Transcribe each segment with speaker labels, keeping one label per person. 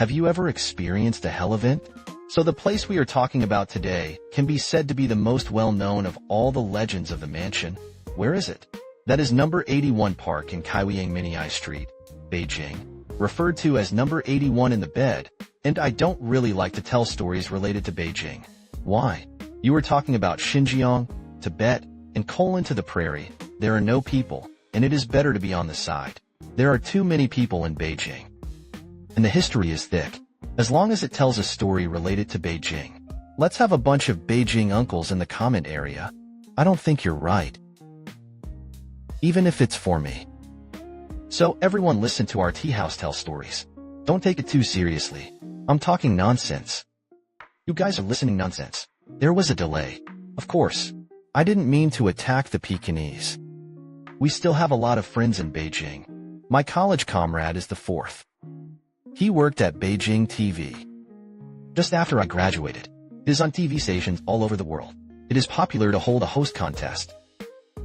Speaker 1: Have you ever experienced a hell event? So the place we are talking about today can be said to be the most well-known of all the legends of the mansion. Where is it? That is number 81 Park in Kaohsiung Minhai Street, Beijing, referred to as number 81 in the bed, and I don't really like to tell stories related to Beijing. Why? You are talking about Xinjiang, Tibet, and to the prairie. There are no people, and it is better to be on the side. There are too many people in Beijing. And the history is thick. As long as it tells a story related to Beijing. Let's have a bunch of Beijing uncles in the comment area. I don't think you're right. Even if it's for me. So everyone listen to our tea house tell stories. Don't take it too seriously. I'm talking nonsense. You guys are listening nonsense. There was a delay. Of course. I didn't mean to attack the Pekingese. We still have a lot of friends in Beijing. My college comrade is the fourth. He worked at Beijing TV. Just after I graduated. It is on TV stations all over the world. It is popular to hold a host contest.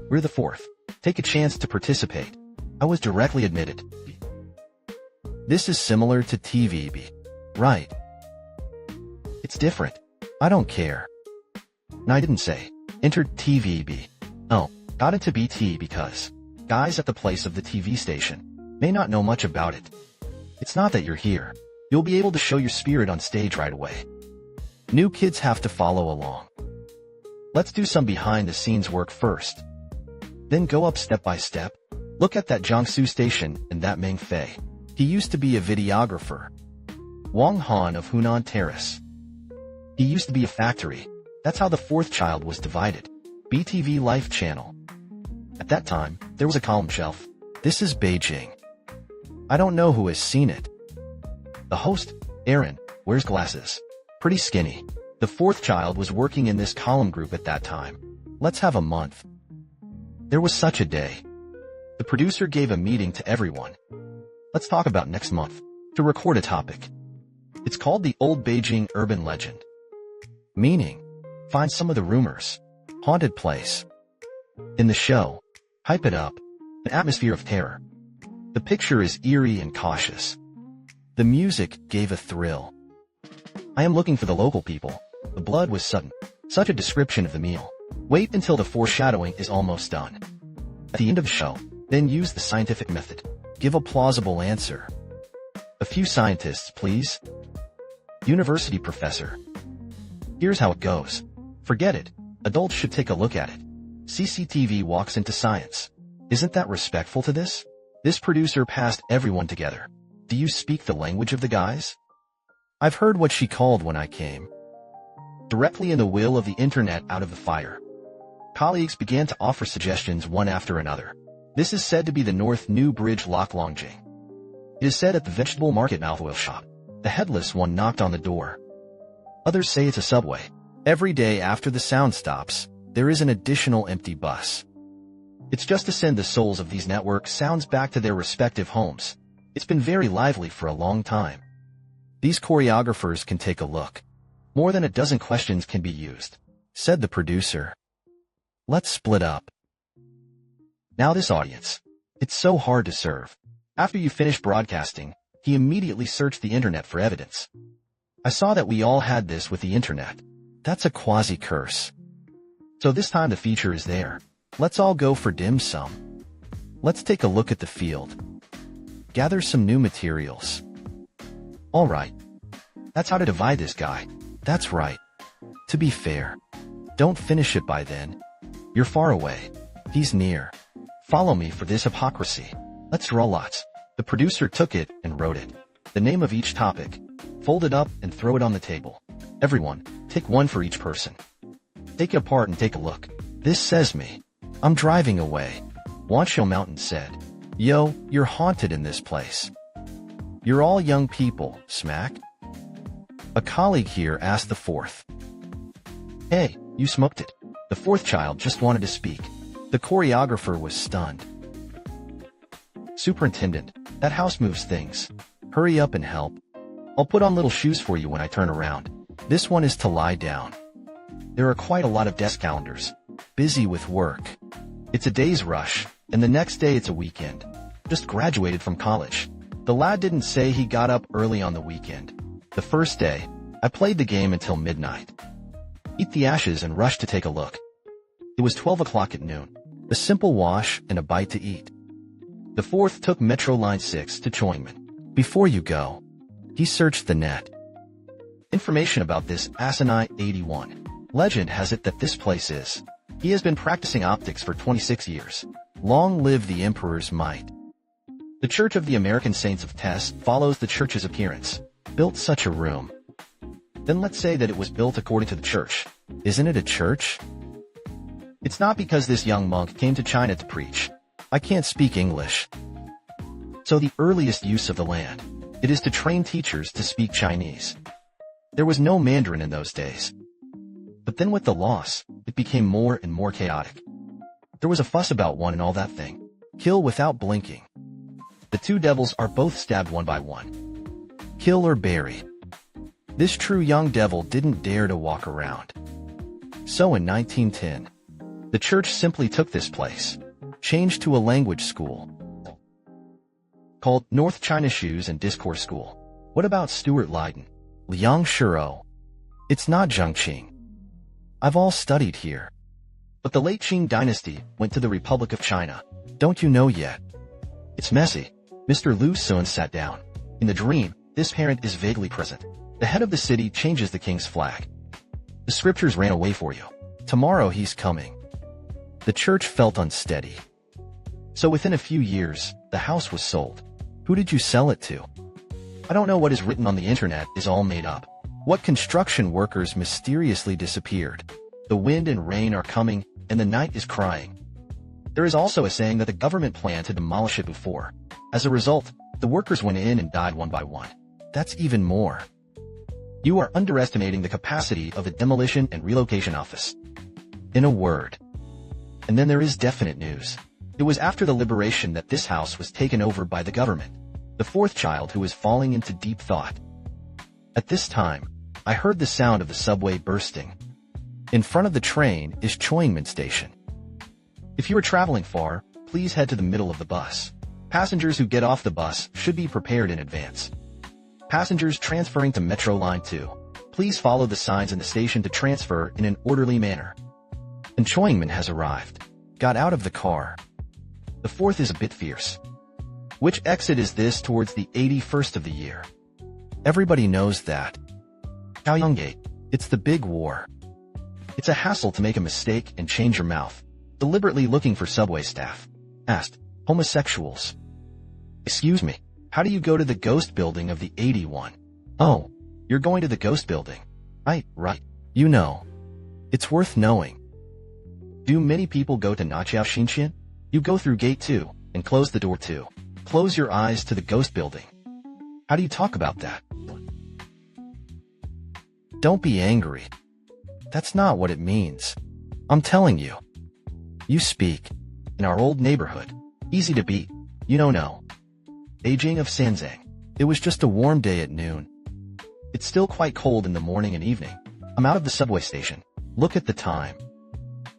Speaker 1: We're the fourth. Take a chance to participate. I was directly admitted. This is similar to TVB. Right. It's different. I don't care. And I didn't say. Entered TVB. Oh, got into BT because guys at the place of the TV station may not know much about it. It's not that you're here. You'll be able to show your spirit on stage right away. New kids have to follow along. Let's do some behind-the-scenes work first. Then go up step by step. Look at that Jiangsu station and that Meng Fei. He used to be a videographer. Wang Han of Hunan Terrace. He used to be a factory. That's how the fourth child was divided. BTV Life Channel. At that time, there was a column shelf. This is Beijing. I don't know who has seen it. The host, Aaron, wears glasses. Pretty skinny. The fourth child was working in this column group at that time. Let's have a month. There was such a day. The producer gave a meeting to everyone. Let's talk about next month. To record a topic. It's called the Old Beijing Urban Legend. Meaning, find some of the rumors. Haunted place. In the show, hype it up. An atmosphere of terror. The picture is eerie and cautious. The music gave a thrill. I am looking for the local people. The blood was sudden. Such a description of the meal. Wait until the foreshadowing is almost done. At the end of the show, then use the scientific method. Give a plausible answer. A few scientists, please. University professor. Here's how it goes. Forget it. Adults should take a look at it. CCTV walks into science. Isn't that respectful to this? This producer passed everyone together. Do you speak the language of the guys? I've heard what she called when I came. Directly in the will of the internet out of the fire. Colleagues began to offer suggestions one after another. This is said to be the North New Bridge Lock Longjing. It is said at the vegetable market mouth oil shop. The headless one knocked on the door. Others say it's a subway. Every day after the sound stops, there is an additional empty bus. It's just to send the souls of these network sounds back to their respective homes. It's been very lively for a long time. These choreographers can take a look. More than a dozen questions can be used, said the producer. Let's split up. Now this audience. It's so hard to serve. After you finish broadcasting, he immediately searched the internet for evidence. I saw that we all had this with the internet. That's a quasi-curse. So this time the feature is there. Let's all go for dim sum. Let's take a look at the field. Gather some new materials. All right. That's how to divide this guy. That's right. To be fair. Don't finish it by then. You're far away. He's near. Follow me for this hypocrisy. Let's draw lots. The producer took it and wrote it. The name of each topic. Fold it up and throw it on the table. Everyone, take one for each person. Take it apart and take a look. This says me. I'm driving away. Wanshou Mountain said. Yo, you're haunted in this place. You're all young people, smack? A colleague here asked the fourth. Hey, you smoked it. The fourth child just wanted to speak. The choreographer was stunned. Superintendent, that house moves things. Hurry up and help. I'll put on little shoes for you when I turn around. This one is to lie down. There are quite a lot of desk calendars. Busy with work. It's a day's rush, and the next day it's a weekend. Just graduated from college. The lad didn't say he got up early on the weekend. The first day, I played the game until midnight. Eat the ashes and rushed to take a look. It was 12 o'clock at noon. A simple wash and a bite to eat. The fourth took Metro Line 6 to Choingmen. Before you go, he searched the net. Information about this asinine 81. Legend has it that this place is. He has been practicing optics for 26 years. Long live the Emperor's might. The Church of the American Saints of Tess follows the church's appearance. Built such a room. Then let's say that it was built according to the church. Isn't it a church? It's not because this young monk came to China to preach. I can't speak English. So the earliest use of the land, it is to train teachers to speak Chinese. There was no Mandarin in those days. But then with the loss, it became more and more chaotic. There was a fuss about one and all that thing. Kill without blinking. The two devils are both stabbed one by one. Kill or bury. This true young devil didn't dare to walk around. So in 1910, the church simply took this place, changed to a language school, called North China Shoes and Discourse School. What about Stuart Leyden? Liang Shuro. It's not Zhongqing. I've all studied here. But the late Qing dynasty went to the Republic of China. Don't you know yet? It's messy. Mr. Lu Sun sat down. In the dream, this parent is vaguely present. The head of the city changes the king's flag. The scriptures ran away for you. Tomorrow he's coming. The church felt unsteady. So within a few years, the house was sold. Who did you sell it to? I don't know what is written on the internet is all made up. What construction workers mysteriously disappeared? The wind and rain are coming, and the night is crying. There is also a saying that the government planned to demolish it before. As a result, the workers went in and died one by one. That's even more. You are underestimating the capacity of the Demolition and Relocation Office. In a word. And then there is definite news. It was after the liberation that this house was taken over by the government. The fourth child who was falling into deep thought. At this time, I heard the sound of the subway bursting. In front of the train is Choingmen Station. If you are traveling far, please head to the middle of the bus. Passengers who get off the bus should be prepared in advance. Passengers transferring to Metro Line 2, please follow the signs in the station to transfer in an orderly manner. And Choingmen has arrived. Got out of the car. The fourth is a bit fierce. Which exit is this towards the 81st of the year? Everybody knows that. Chaoyang Gate. It's the big war. It's a hassle to make a mistake and change your mouth. Deliberately looking for subway staff. Asked. Homosexuals. Excuse me, how do you go to the ghost building of the 81? Oh, you're going to the ghost building. Right. You know. It's worth knowing. Do many people go to Naqiao Xinqian? You go through gate 2, and close the door 2. Close your eyes to the ghost building. How do you talk about that? Don't be angry. That's not what it means. I'm telling you. You speak. In our old neighborhood. Easy to beat. You don't know. Beijing of Sanzang. It was just a warm day at noon. It's still quite cold in the morning and evening. I'm out of the subway station. Look at the time.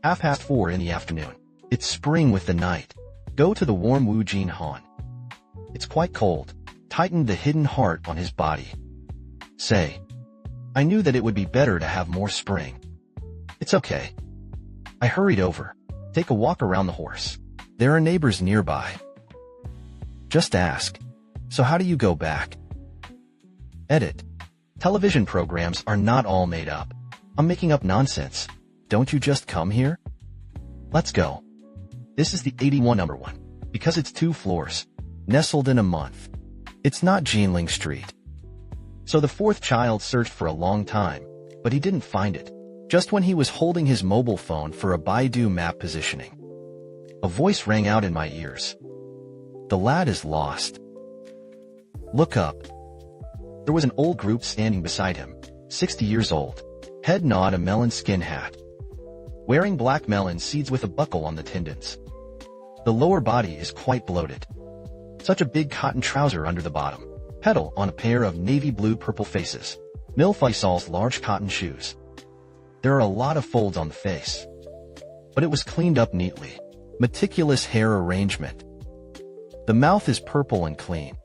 Speaker 1: 4:30 in the afternoon. It's spring with the night. Go to the warm Wu Jin Han. It's quite cold. Tighten the hidden heart on his body. Say. I knew that it would be better to have more spring. It's okay. I hurried over. Take a walk around the horse. There are neighbors nearby. Just ask. So how do you go back? Edit. Television programs are not all made up. I'm making up nonsense. Don't you just come here? Let's go. This is the 81 number one. Because it's 2 floors. Nestled in a month. It's not Jinling Street. So the fourth child searched for a long time, but he didn't find it. Just when he was holding his mobile phone for a Baidu map positioning. A voice rang out in my ears. The lad is lost. Look up. There was an old group standing beside him, 60 years old. Head nod, a melon skin hat. Wearing black melon seeds with a buckle on the tendons. The lower body is quite bloated. Such a big cotton trouser under the bottom. Pedal on a pair of navy blue purple faces. Mil Faisal's large cotton shoes. There are a lot of folds on the face. But it was cleaned up neatly. Meticulous hair arrangement. The mouth is purple and clean.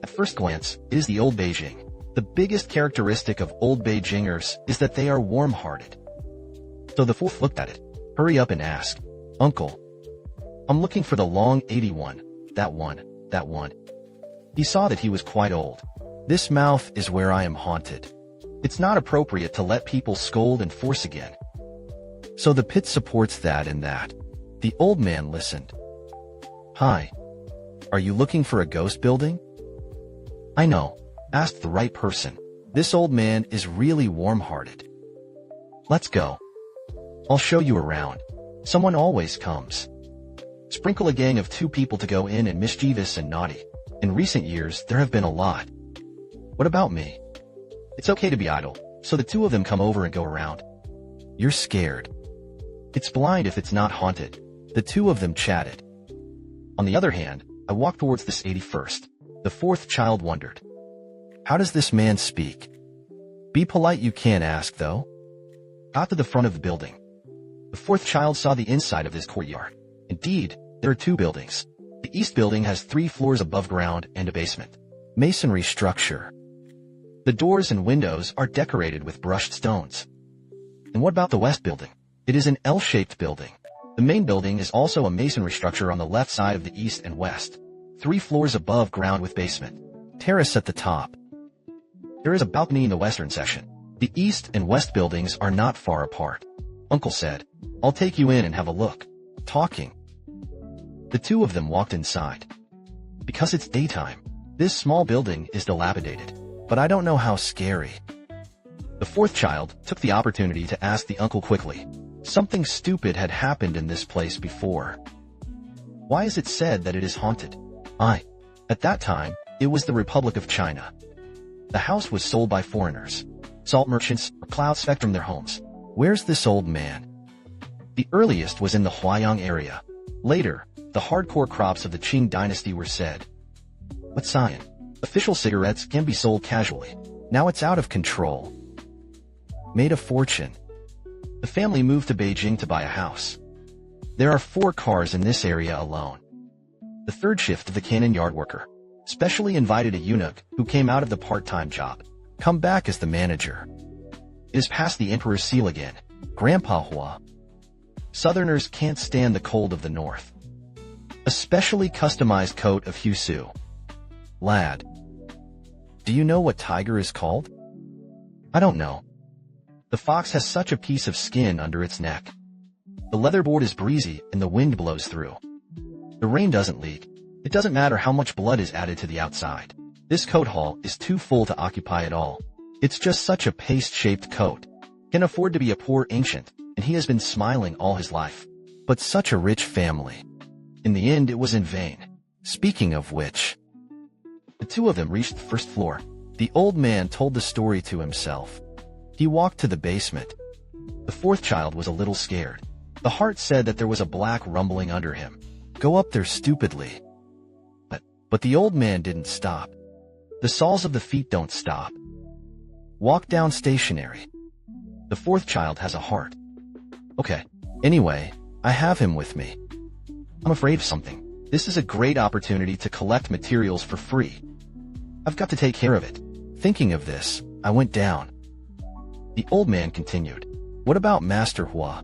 Speaker 1: At first glance, it is the old Beijing. The biggest characteristic of old Beijingers is that they are warm-hearted. So the fourth looked at it, hurry up and asked, "Uncle, I'm looking for the long 81, that one. He saw that he was quite old. This mouth is where I am haunted. It's not appropriate to let people scold and force again. So the pit supports that and that. The old man listened. Hi. Are you looking for a ghost building? I know. Asked the right person. This old man is really warm-hearted. Let's go. I'll show you around. Someone always comes. Sprinkle a gang of 2 people to go in and mischievous and naughty. In recent years, there have been a lot. What about me? It's okay to be idle, so the 2 of them come over and go around. You're scared. It's blind if it's not haunted. The 2 of them chatted. On the other hand, I walked towards this 81st. The 4th child wondered. How does this man speak? Be polite, you can't ask though. Got to the front of the building. The 4th child saw the inside of this courtyard. Indeed, there are 2 buildings. The east building has 3 floors above ground and a basement. Masonry structure. The doors and windows are decorated with brushed stones. And what about the west building? It is an L-shaped building. The main building is also a masonry structure on the left side of the east and west. 3 floors above ground with basement. Terrace at the top. There is a balcony in the western section. The east and west buildings are not far apart. Uncle said, I'll take you in and have a look. Talking. The 2 of them walked inside. Because it's daytime, this small building is dilapidated, but I don't know how scary. The 4th child took the opportunity to ask the uncle quickly. Something stupid had happened in this place before. Why is it said that it is haunted? At that time, it was the Republic of China. The house was sold by foreigners, salt merchants, or cloud spectrum their homes. Where's this old man? The earliest was in the Huayang area. Later, the hardcore crops of the Qing dynasty were said. What's Cyan? Official cigarettes can be sold casually. Now it's out of control. Made a fortune. The family moved to Beijing to buy a house. There are 4 cars in this area alone. The 3rd shift of the cannon yard worker. Specially invited a eunuch who came out of the part-time job. Come back as the manager. It is past the Emperor's seal again. Grandpa Hua. Southerners can't stand the cold of the north. A specially customized coat of Husu. Lad. Do you know what tiger is called? I don't know. The fox has such a piece of skin under its neck. The leatherboard is breezy and the wind blows through. The rain doesn't leak. It doesn't matter how much blood is added to the outside. This coat hall is too full to occupy it all. It's just such a paste-shaped coat. Can afford to be a poor ancient, and he has been smiling all his life. But such a rich family. In the end, it was in vain. Speaking of which, the 2 of them reached the 1st floor. The old man told the story to himself. He walked to the basement. The 4th child was a little scared. The heart said that there was a black rumbling under him. Go up there stupidly. But the old man didn't stop. The soles of the feet don't stop. Walk down stationary. The 4th child has a heart. Okay. Anyway, I have him with me. I'm afraid of something. This is a great opportunity to collect materials for free. I've got to take care of it. Thinking of this, I went down. The old man continued. What about Master Hua?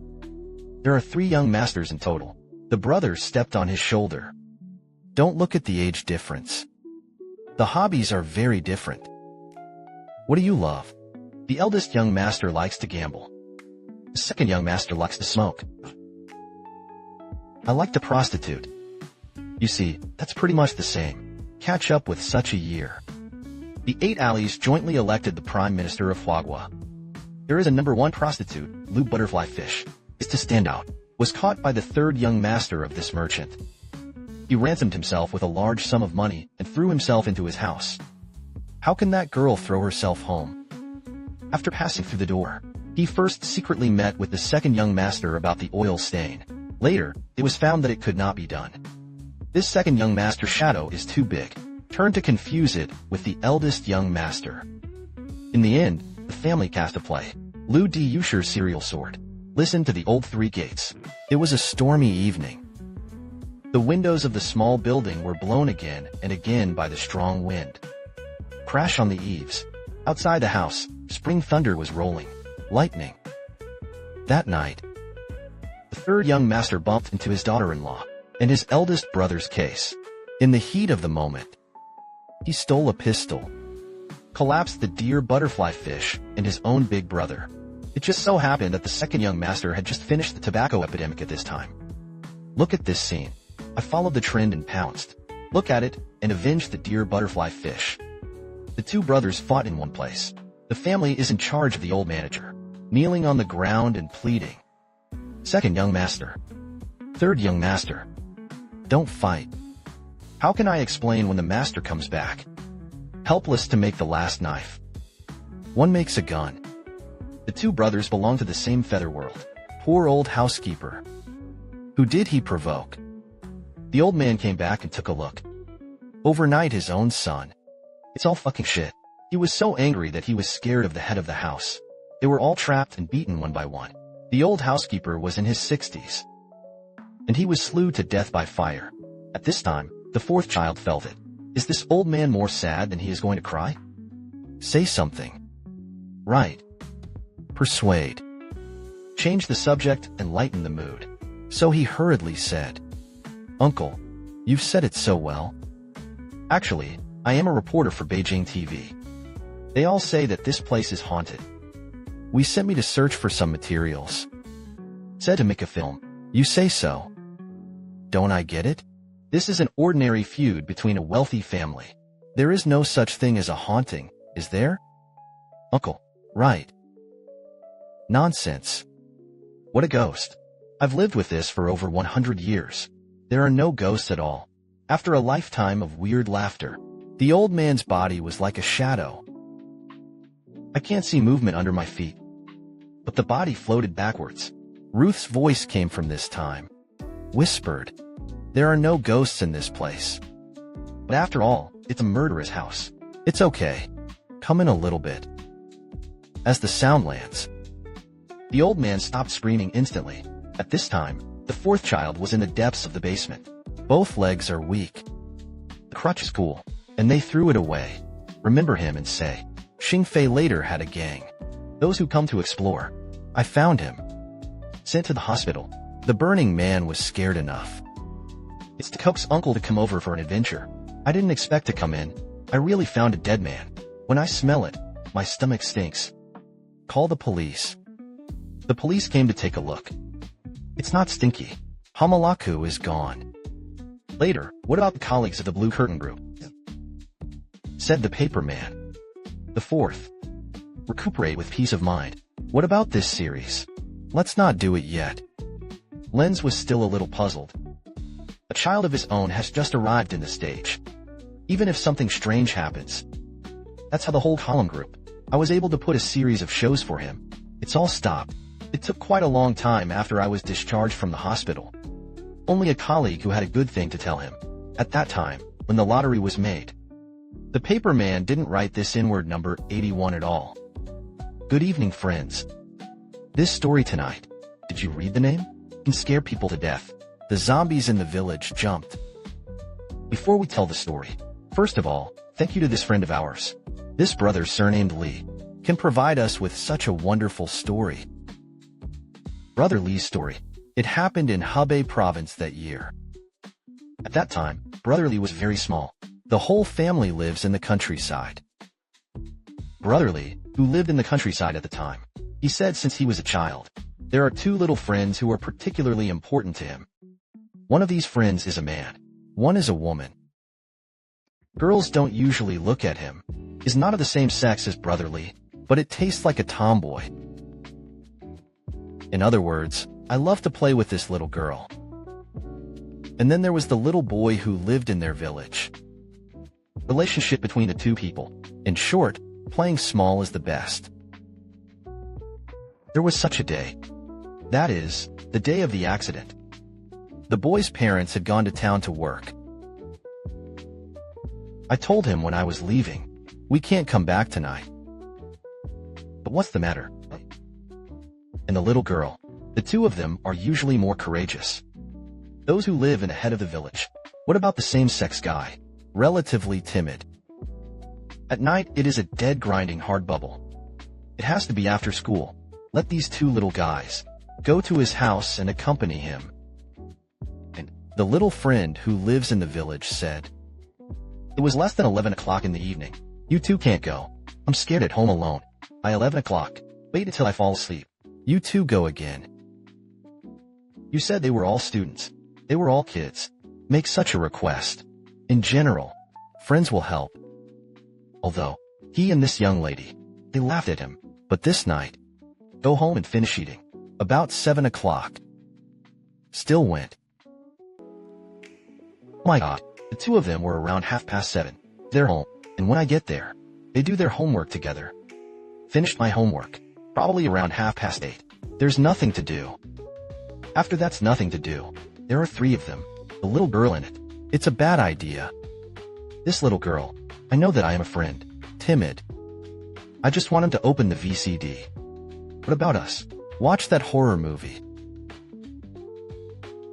Speaker 1: There are 3 young masters in total. The brother stepped on his shoulder. Don't look at the age difference. The hobbies are very different. What do you love? The eldest young master likes to gamble. The 2nd young master likes to smoke. I like to prostitute. You see, that's pretty much the same. Catch up with such a year. The 8 allies jointly elected the Prime Minister of Huagua. There is a number 1 prostitute, Lou Butterfly Fish, is to stand out, was caught by the 3rd young master of this merchant. He ransomed himself with a large sum of money and threw himself into his house. How can that girl throw herself home? After passing through the door, he first secretly met with the 2nd young master about the oil stain. Later, it was found that it could not be done. This 2nd young master's shadow is too big. Turned to confuse it with the eldest young master. In the end, the family cast a play. Liu Di Yusher's serial sword. Listen to the old 3 gates. It was a stormy evening. The windows of the small building were blown again and again by the strong wind. Crash on the eaves. Outside the house, spring thunder was rolling. Lightning. That night, the third young master bumped into his daughter-in-law and his eldest brother's case. In the heat of the moment, he stole a pistol, collapsed the deer butterfly fish, and his own big brother. It just so happened that the second young master had just finished the tobacco epidemic at this time. Look at this scene. I followed the trend and pounced. Look at it, and avenged the deer butterfly fish. The two brothers fought in one place. The family is in charge of the old manager, kneeling on the ground and pleading. Second young master. Third young master. Don't fight. How can I explain when the master comes back? Helpless to make the last knife. One makes a gun. The two brothers belong to the same feather world. Poor old housekeeper. Who did he provoke? The old man came back and took a look. Overnight his own son. It's all fucking shit. He was so angry that he was scared of the head of the house. They were all trapped and beaten one by one. The old housekeeper was in his 60s. And he was slew to death by fire. At this time, the fourth child felt it. Is this old man more sad than he is going to cry? Say something. Right. Persuade. Change the subject and lighten the mood. So he hurriedly said, Uncle, you've said it so well. Actually, I am a reporter for Beijing TV. They all say that this place is haunted. We sent me to search for some materials. Said to make a film. You say so. Don't I get it? This is an ordinary feud between a wealthy family. There is no such thing as a haunting, is there? Uncle, right. Nonsense. What a ghost. I've lived with this for over 100 years. There are no ghosts at all. After a lifetime of weird laughter, the old man's body was like a shadow. I can't see movement under my feet. But the body floated backwards. Ruth's voice came from this time. Whispered, there are no ghosts in this place. But after all, it's a murderous house. It's okay. Come in a little bit. As the sound lands, the old man stopped screaming instantly. At this time, the fourth child was in the depths of the basement. Both legs are weak. The crutch is cool, and they threw it away. Remember him and say, Xingfei later had a gang. Those who come to explore. I found him. Sent to the hospital. The burning man was scared enough. It's the cook's uncle to come over for an adventure. I didn't expect to come in. I really found a dead man. When I smell it, my stomach stinks. Call the police. The police came to take a look. It's not stinky. Hamalaku is gone. Later, what about the colleagues of the Blue Curtain Group? Said the paper man. The fourth. Recuperate with peace of mind. What about this series? Let's not do it yet. Lenz was still a little puzzled. A child of his own has just arrived in the stage. Even if something strange happens. That's how the whole column group. I was able to put a series of shows for him. It's all stopped. It took quite a long time after I was discharged from the hospital. Only a colleague who had a good thing to tell him. At that time, when the lottery was made. The paper man didn't write this inward number 81 at all. Good evening, friends. This story tonight, did you read the name? Can scare people to death. The zombies in the village jumped. Before we tell the story, first of all, thank you to this friend of ours. This brother surnamed Lee can provide us with such a wonderful story. Brother Lee's story. It happened in Hebei province that year. At that time, Brother Lee was very small. The whole family lives in the countryside. Brother Lee, who lived in the countryside at the time, he said since he was a child, there are two little friends who are particularly important to him. One of these friends is a man. One is a woman. Girls don't usually look at him. Is not of the same sex as Brother Lee, but it tastes like a tomboy. In other words, I love to play with this little girl. And then there was the little boy who lived in their village. Relationship between the two people. In short, playing small is the best. There was such a day. That is, the day of the accident. The boy's parents had gone to town to work. I told him when I was leaving, we can't come back tonight. But what's the matter? And the little girl, the two of them are usually more courageous. Those who live in the head of the village. What about the same-sex guy? Relatively timid. At night, it is a dead grinding hard bubble. It has to be after school. Let these two little guys go to his house and accompany him. And the little friend who lives in the village said, "It was less than 11 o'clock in the evening. You two can't go. I'm scared at home alone. By 11 o'clock, wait until I fall asleep. You two go again." You said they were all students. They were all kids. Make such a request. In general, friends will help. Although, he and this young lady, they laughed at him. But this night, go home and finish eating. About 7 o'clock. Still went. Oh my God, the two of them were around 7:30. They're home, and when I get there, they do their homework together. Finished my homework, probably around 8:30. There's nothing to do. After that's nothing to do, there are 3 of them, the little girl in it. It's a bad idea. This little girl, I know that I am a friend, timid. I just want him to open the VCD. What about us? Watch that horror movie.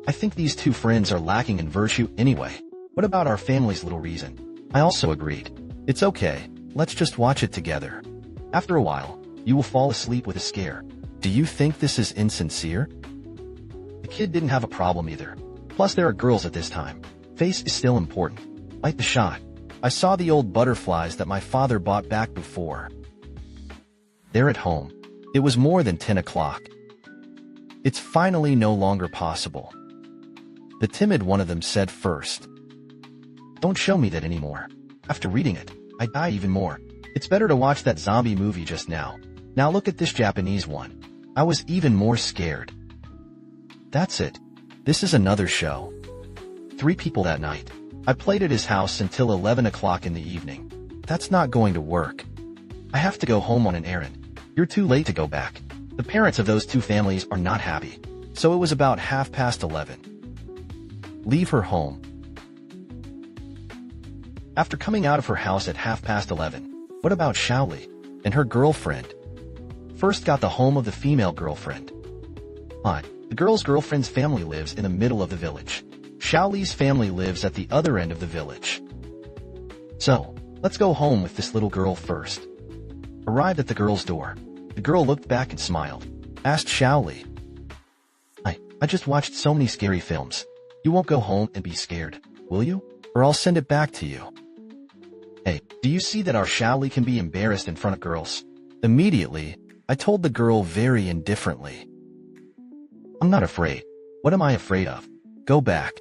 Speaker 1: I think these 2 friends are lacking in virtue anyway. What about our family's little reason? I also agreed. It's okay, let's just watch it together. After a while, you will fall asleep with a scare. Do you think this is insincere? The kid didn't have a problem either. Plus there are girls at this time. Face is still important. Like the shot. I saw the old butterflies that my father bought back before. They're at home. It was more than 10 o'clock. It's finally no longer possible. The timid one of them said first. Don't show me that anymore. After reading it, I die even more. It's better to watch that zombie movie just now. Now look at this Japanese one. I was even more scared. That's it. This is another show. 3 people that night. I played at his house until 11 o'clock in the evening. That's not going to work. I have to go home on an errand. You're too late to go back. The parents of those 2 families are not happy. So it was about 11:30. Leave her home. After coming out of her house at 11:30, what about Shaoli and her girlfriend? First got the home of the female girlfriend. The girl's girlfriend's family lives in the middle of the village. Shaoli's family lives at the other end of the village. So, let's go home with this little girl first. Arrived at the girl's door. The girl looked back and smiled. Asked Shaoli, I just watched so many scary films. You won't go home and be scared, will you? Or I'll send it back to you. Hey, do you see that our Shaoli can be embarrassed in front of girls? Immediately, I told the girl very indifferently. I'm not afraid. What am I afraid of? Go back.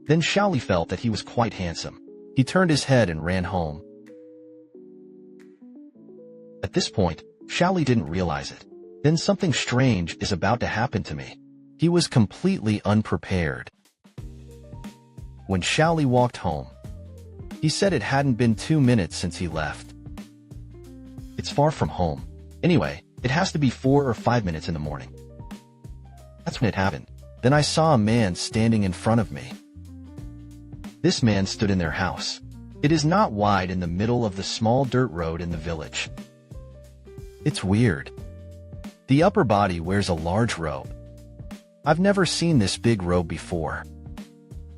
Speaker 1: Then Shaoli felt that he was quite handsome. He turned his head and ran home. At this point, Shaoli didn't realize it. Then something strange is about to happen to me. He was completely unprepared. When Shaoli walked home, he said it hadn't been 2 minutes since he left. It's far from home. Anyway, it has to be 4 or 5 minutes in the morning. That's when it happened. Then I saw a man standing in front of me. This man stood in their house. It is not wide in the middle of the small dirt road in the village. It's weird. The upper body wears a large robe. I've never seen this big robe before.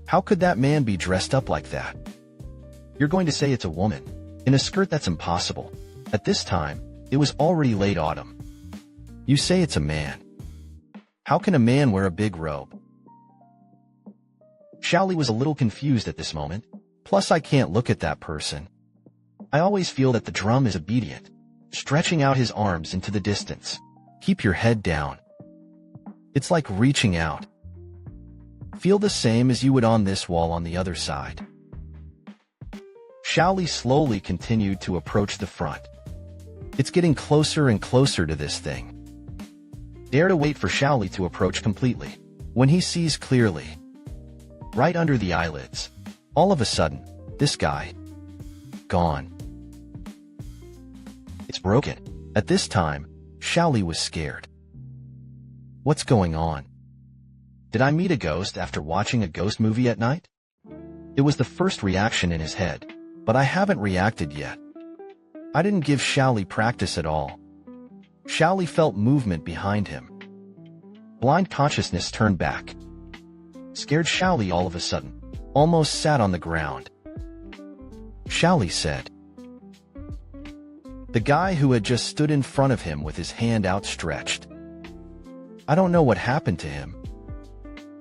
Speaker 1: How could that man be dressed up like that? You're going to say it's a woman. In a skirt, that's impossible. At this time, it was already late autumn. You say it's a man. How can a man wear a big robe? Shaoli was a little confused at this moment. Plus, I can't look at that person. I always feel that the drum is obedient, stretching out his arms into the distance. Keep your head down. It's like reaching out. Feel the same as you would on this wall on the other side. Shaoli slowly continued to approach the front. It's getting closer and closer to this thing. Dare to wait for Shaoli to approach completely. When he sees clearly, right under the eyelids, all of a sudden, this guy, gone. It's broken. At this time, Shaoli was scared. What's going on? Did I meet a ghost after watching a ghost movie at night? It was the first reaction in his head, but I haven't reacted yet. I didn't give Shaoli practice at all. Shaoli felt movement behind him. Blind consciousness turned back. scared Xiaoli all of a sudden, almost sat on the ground. Xiaoli said. The guy who had just stood in front of him with his hand outstretched. I don't know what happened to him.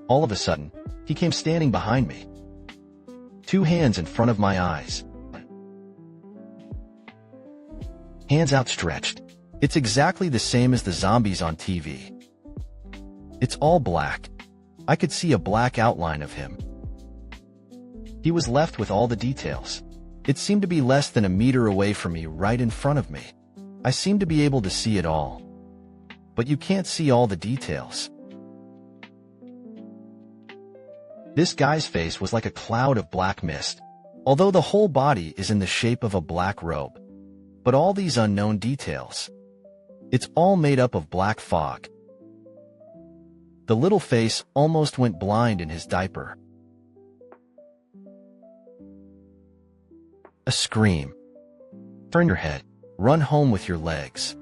Speaker 1: All of a sudden, he came standing behind me. 2 hands in front of my eyes. Hands outstretched. It's exactly the same as the zombies on TV. It's all black. I could see a black outline of him. He was left with all the details. It seemed to be less than a meter away from me, right in front of me. I seemed to be able to see it all. But you can't see all the details. This guy's face was like a cloud of black mist, although the whole body is in the shape of a black robe. But all these unknown details. It's all made up of black fog. The little face almost went blind in his diaper. A scream. Turn your head. Run home with your legs.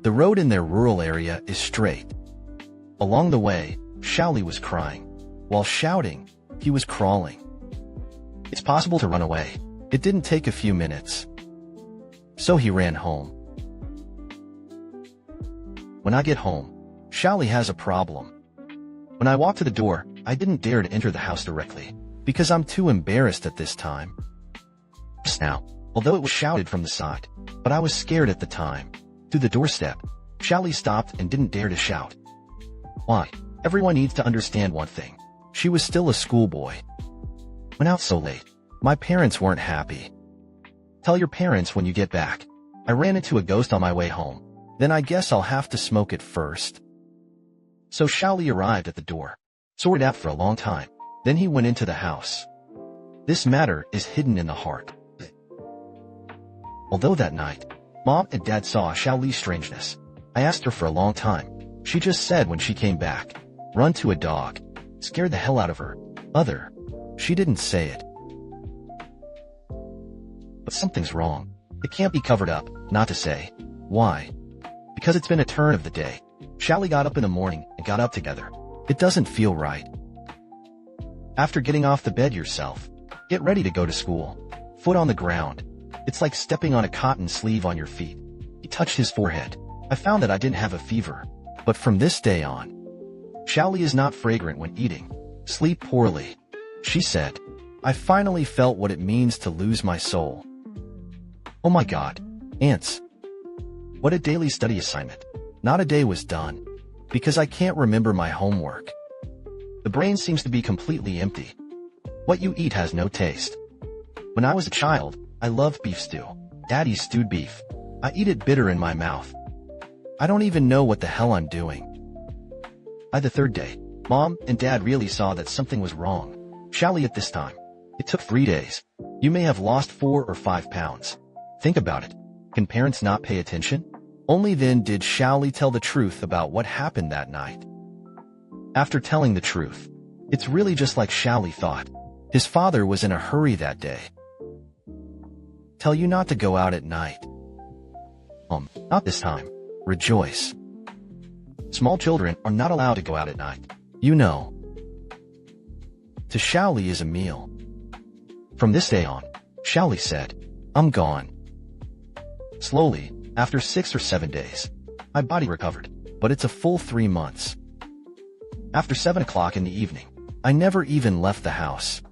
Speaker 1: The road in their rural area is straight. Along the way, Xiaoli was crying. While shouting, he was crawling. It's possible to run away. It didn't take a few minutes. So he ran home. When I get home, Xiaoli has a problem. When I walked to the door, I didn't dare to enter the house directly, because I'm too embarrassed at this time. Now, although it was shouted from the side, but I was scared at the time. To the doorstep, Xiaoli stopped and didn't dare to shout. Why? Everyone needs to understand one thing. She was still a schoolboy. Went out so late. My parents weren't happy. Tell your parents when you get back. I ran into a ghost on my way home. Then I guess I'll have to smoke it first. So Xiaoli arrived at the door, sorted out for a long time. Then he went into the house. This matter is hidden in the heart. Although that night, Mom and Dad saw Xiaoli's strangeness. I asked her for a long time. She just said when she came back, run to a dog. Scared the hell out of her. She didn't say it. But something's wrong. It can't be covered up, not to say. Why? Because it's been a turn of the day. Xiaoli got up in the morning and got up together. It doesn't feel right. After getting off the bed yourself, get ready to go to school. Foot on the ground. It's like stepping on a cotton sleeve on your feet. He touched his forehead. I found that I didn't have a fever. But from this day on, Xiaoli is not fragrant when eating. Sleep poorly. She said, I finally felt what it means to lose my soul. Oh my God. Ants. What a daily study assignment. Not a day was done. Because I can't remember my homework. The brain seems to be completely empty. What you eat has no taste. When I was a child, I loved beef stew. Daddy's stewed beef. I eat it bitter in my mouth. I don't even know what the hell I'm doing. By the 3rd day, Mom and Dad really saw that something was wrong. Xiaoli at this time. It took 3 days. You may have lost 4 or 5 pounds. Think about it. Can parents not pay attention? Only then did Xiaoli tell the truth about what happened that night. After telling the truth, it's really just like Xiaoli thought. His father was in a hurry that day. Tell you not to go out at night. Not this time. Rejoice. Small children are not allowed to go out at night. You know. To Xiaoli is a meal. From this day on, Xiaoli said, I'm gone. Slowly, after 6 or 7 days, my body recovered, but it's a full 3 months. After 7 o'clock in the evening, I never even left the house.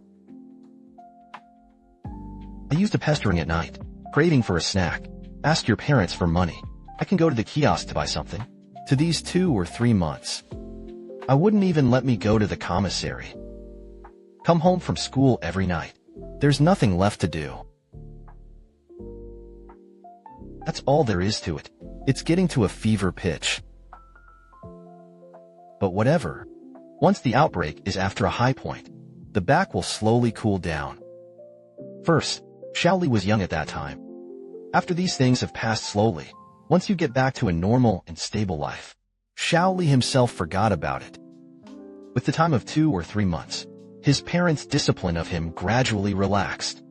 Speaker 1: I used to pestering at night, craving for a snack. Ask your parents for money. I can go to the kiosk to buy something. To these 2 or 3 months. I wouldn't even let me go to the commissary. Come home from school every night. There's nothing left to do. That's all there is to it. It's getting to a fever pitch. But whatever. Once the outbreak is after a high point, the back will slowly cool down. First, Xiaoli was young at that time. After these things have passed slowly, once you get back to a normal and stable life, Xiaoli himself forgot about it. With the time of 2 or 3 months, his parents' discipline of him gradually relaxed.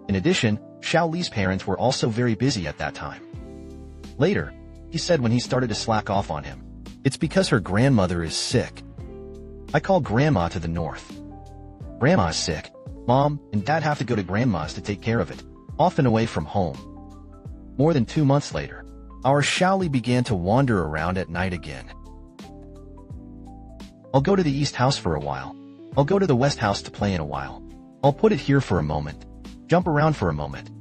Speaker 1: In addition, Xiaoli's parents were also very busy at that time. Later, he said when he started to slack off on him, it's because her grandmother is sick. I called Grandma to the north. Grandma's sick. Mom and Dad have to go to Grandma's to take care of it, often away from home. More than 2 months later, our Shaoli began to wander around at night again. I'll go to the east house for a while. I'll go to the west house to play in a while. I'll put it here for a moment. Jump around for a moment.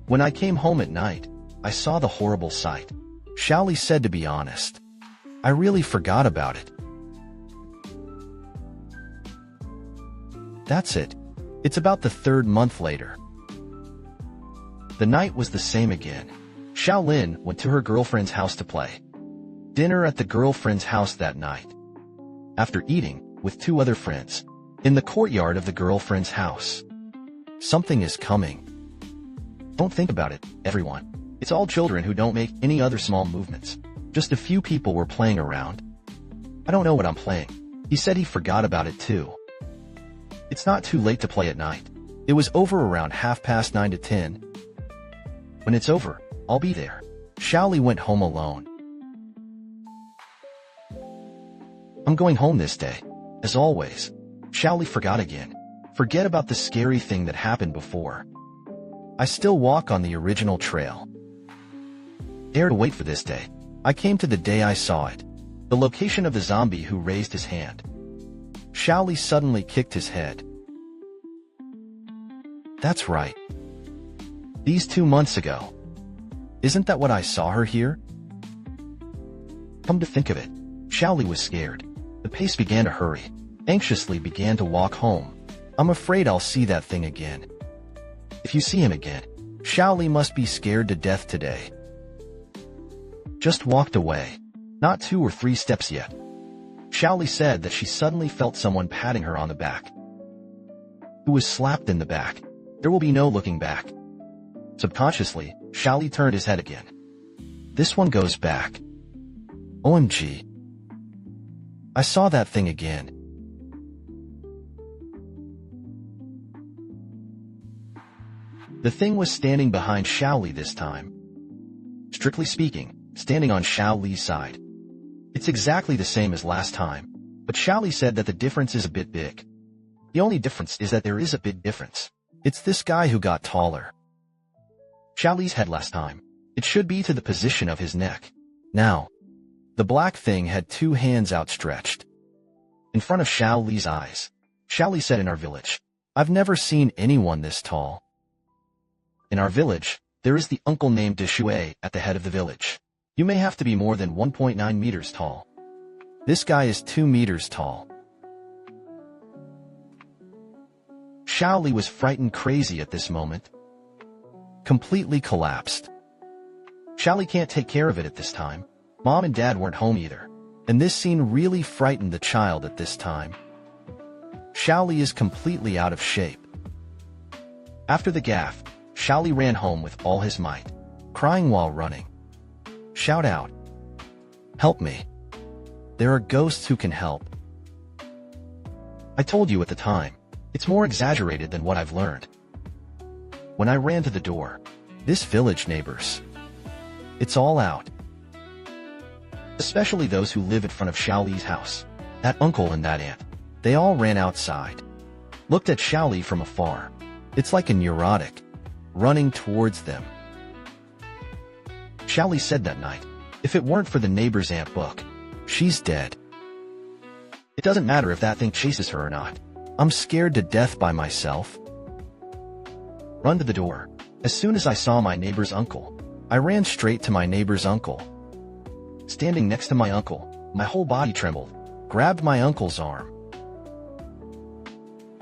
Speaker 1: When I came home at night, I saw the horrible sight. Shaoli said, to be honest, I really forgot about it. That's it. It's about the 3rd month later. The night was the same again. Shaolin went to her girlfriend's house to play. Dinner at the girlfriend's house that night. After eating with 2 other friends, in the courtyard of the girlfriend's house. Something is coming. Don't think about it, everyone. It's all children who don't make any other small movements. Just a few people were playing around. I don't know what I'm playing. He said he forgot about it too. It's not too late to play at night. It was over around 9:30 to 10. When it's over, I'll be there. Shaoli went home alone. I'm going home this day. As always, Shaoli forgot again. Forget about the scary thing that happened before. I still walk on the original trail. Dare to wait for this day. I came to the day I saw it. The location of the zombie who raised his hand. Shaoli suddenly kicked his head. That's right. These 2 months ago. Isn't that what I saw her here? Come to think of it, Shaoli was scared. The pace began to hurry. Anxiously began to walk home. I'm afraid I'll see that thing again. If you see him again, Shaoli must be scared to death today. Just walked away. Not 2 or 3 steps yet. Shaoli said that she suddenly felt someone patting her on the back. Who was slapped in the back. There will be no looking back. Subconsciously, Shaoli turned his head again. This one goes back. OMG. I saw that thing again. The thing was standing behind Shaoli this time. Strictly speaking, standing on Shaoli's side. It's exactly the same as last time, but Shaoli said that the difference is a bit big. The only difference is that there is a big difference. It's this guy who got taller. Shaoli's head last time. It should be to the position of his neck. Now, the black thing had 2 hands outstretched. In front of Shaoli's eyes. Shaoli said, in our village, I've never seen anyone this tall. In our village, there is the uncle named Deshui at the head of the village. You may have to be more than 1.9 meters tall. This guy is 2 meters tall. Shaoli was frightened crazy at this moment. Completely collapsed. Shaoli can't take care of it at this time. Mom and Dad weren't home either. And this scene really frightened the child at this time. Shaoli is completely out of shape. After the gaffe, Shaoli ran home with all his might, crying while running. Shout out. Help me. There are ghosts who can help. I told you at the time, it's more exaggerated than what I've learned. When I ran to the door, this village neighbors. It's all out. Especially those who live in front of Shaoli's house. That uncle and that aunt. They all ran outside. Looked at Shaoli from afar. It's like a neurotic. Running towards them. Shaoli said that night, if it weren't for the neighbor's aunt Book, she's dead. It doesn't matter if that thing chases her or not. I'm scared to death by myself. Run to the door. As soon as I saw my neighbor's uncle, I ran straight to my neighbor's uncle. Standing next to my uncle, my whole body trembled, grabbed my uncle's arm.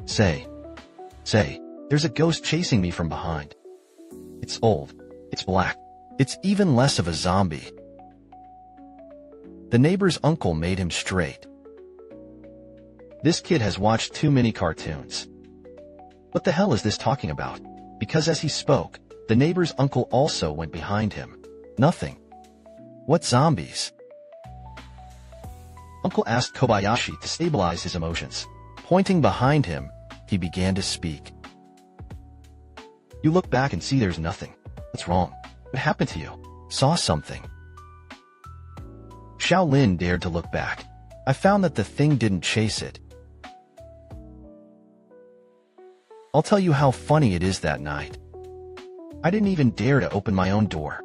Speaker 1: Say, there's a ghost chasing me from behind. It's old. It's black. It's even less of a zombie. The neighbor's uncle made him straight. This kid has watched too many cartoons. What the hell is this talking about? Because as he spoke, the neighbor's uncle also went behind him. Nothing. What zombies? Uncle asked Kobayashi to stabilize his emotions. Pointing behind him, he began to speak. You look back and see there's nothing. What's wrong? What happened to you? Saw something. Shaolin dared to look back. I found that the thing didn't chase it. I'll tell you how funny it is that night. I didn't even dare to open my own door.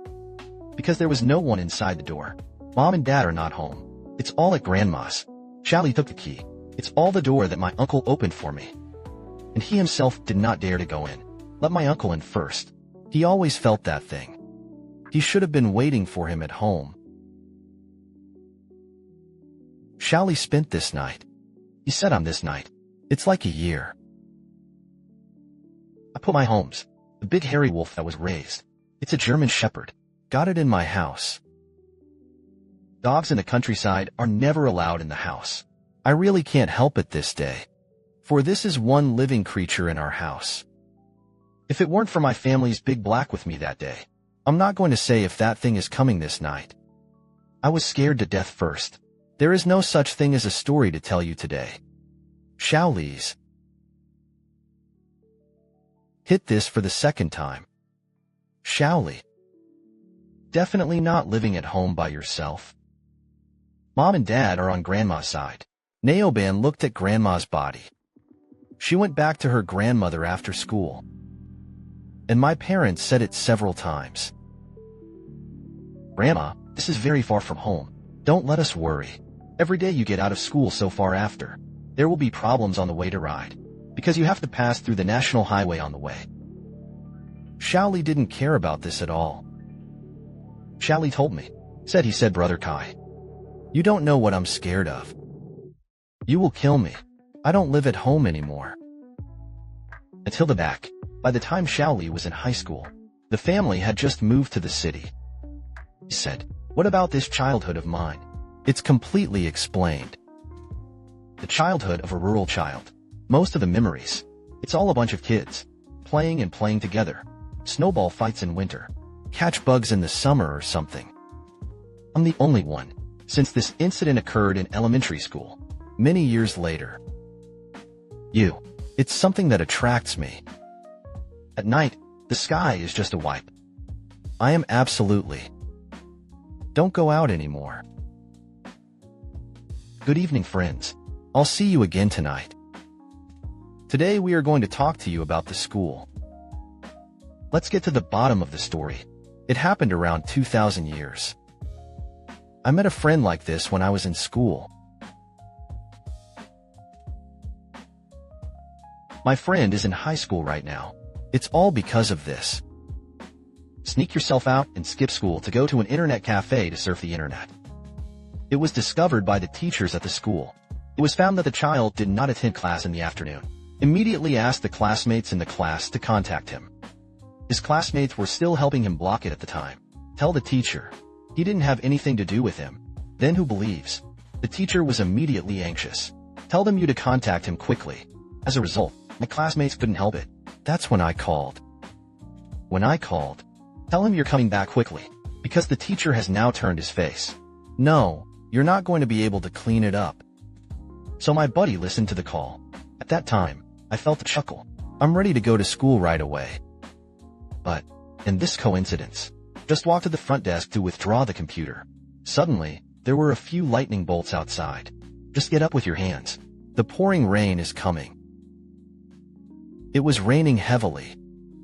Speaker 1: Because there was no one inside the door. Mom and Dad are not home. It's all at Grandma's. Charlie took the key. It's all the door that my uncle opened for me. And he himself did not dare to go in. Let my uncle in first. He always felt that thing. He should have been waiting for him at home. Charlie spent this night. He said on this night. It's like a year. I put my homes. The big hairy wolf that was raised. It's a German shepherd. Got it in my house. Dogs in the countryside are never allowed in the house. I really can't help it this day. For this is one living creature in our house. If it weren't for my family's big black with me that day, I'm not going to say if that thing is coming this night. I was scared to death first. There is no such thing as a story to tell you today. Shaolis. Hit this for the second time. Shaoli. Definitely not living at home by yourself. Mom and Dad are on Grandma's side. Naoban looked at Grandma's body. She went back to her grandmother after school. And my parents said it several times. Grandma, this is very far from home. Don't let us worry. Every day you get out of school so far after, there will be problems on the way to ride, because you have to pass through the national highway on the way. Shaoli didn't care about this at all. Shaoli told me, he said, Brother Kai. You don't know what I'm scared of. You will kill me. I don't live at home anymore. Until the back, by the time Shaoli was in high school, the family had just moved to the city. He said, what about this childhood of mine? It's completely explained. The childhood of a rural child. Most of the memories. It's all a bunch of kids. Playing and playing together. Snowball fights in winter. Catch bugs in the summer or something. I'm the only one, since this incident occurred in elementary school, many years later. It's something that attracts me. At night, the sky is just a wipe. I am absolutely. Don't go out anymore. Good evening, friends. I'll see you again tonight. Today we are going to talk to you about the school. Let's get to the bottom of the story. It happened around 2,000 years. I met a friend like this when I was in school. My friend is in high school right now. It's all because of this. Sneak yourself out and skip school to go to an internet cafe to surf the internet. It was discovered by the teachers at the school. It was found that the child did not attend class in the afternoon. Immediately asked the classmates in the class to contact him. His classmates were still helping him block it at the time. Tell the teacher. He didn't have anything to do with him. Then who believes? The teacher was immediately anxious. Tell them you to contact him quickly. As a result, my classmates couldn't help it. That's when I called. Tell him you're coming back quickly, because the teacher has now turned his face. No, you're not going to be able to clean it up. So my buddy listened to the call. At that time, I felt a chuckle. I'm ready to go to school right away. But, in this coincidence, just walked to the front desk to withdraw the computer. Suddenly, there were a few lightning bolts outside. Just get up with your hands. The pouring rain is coming. It was raining heavily.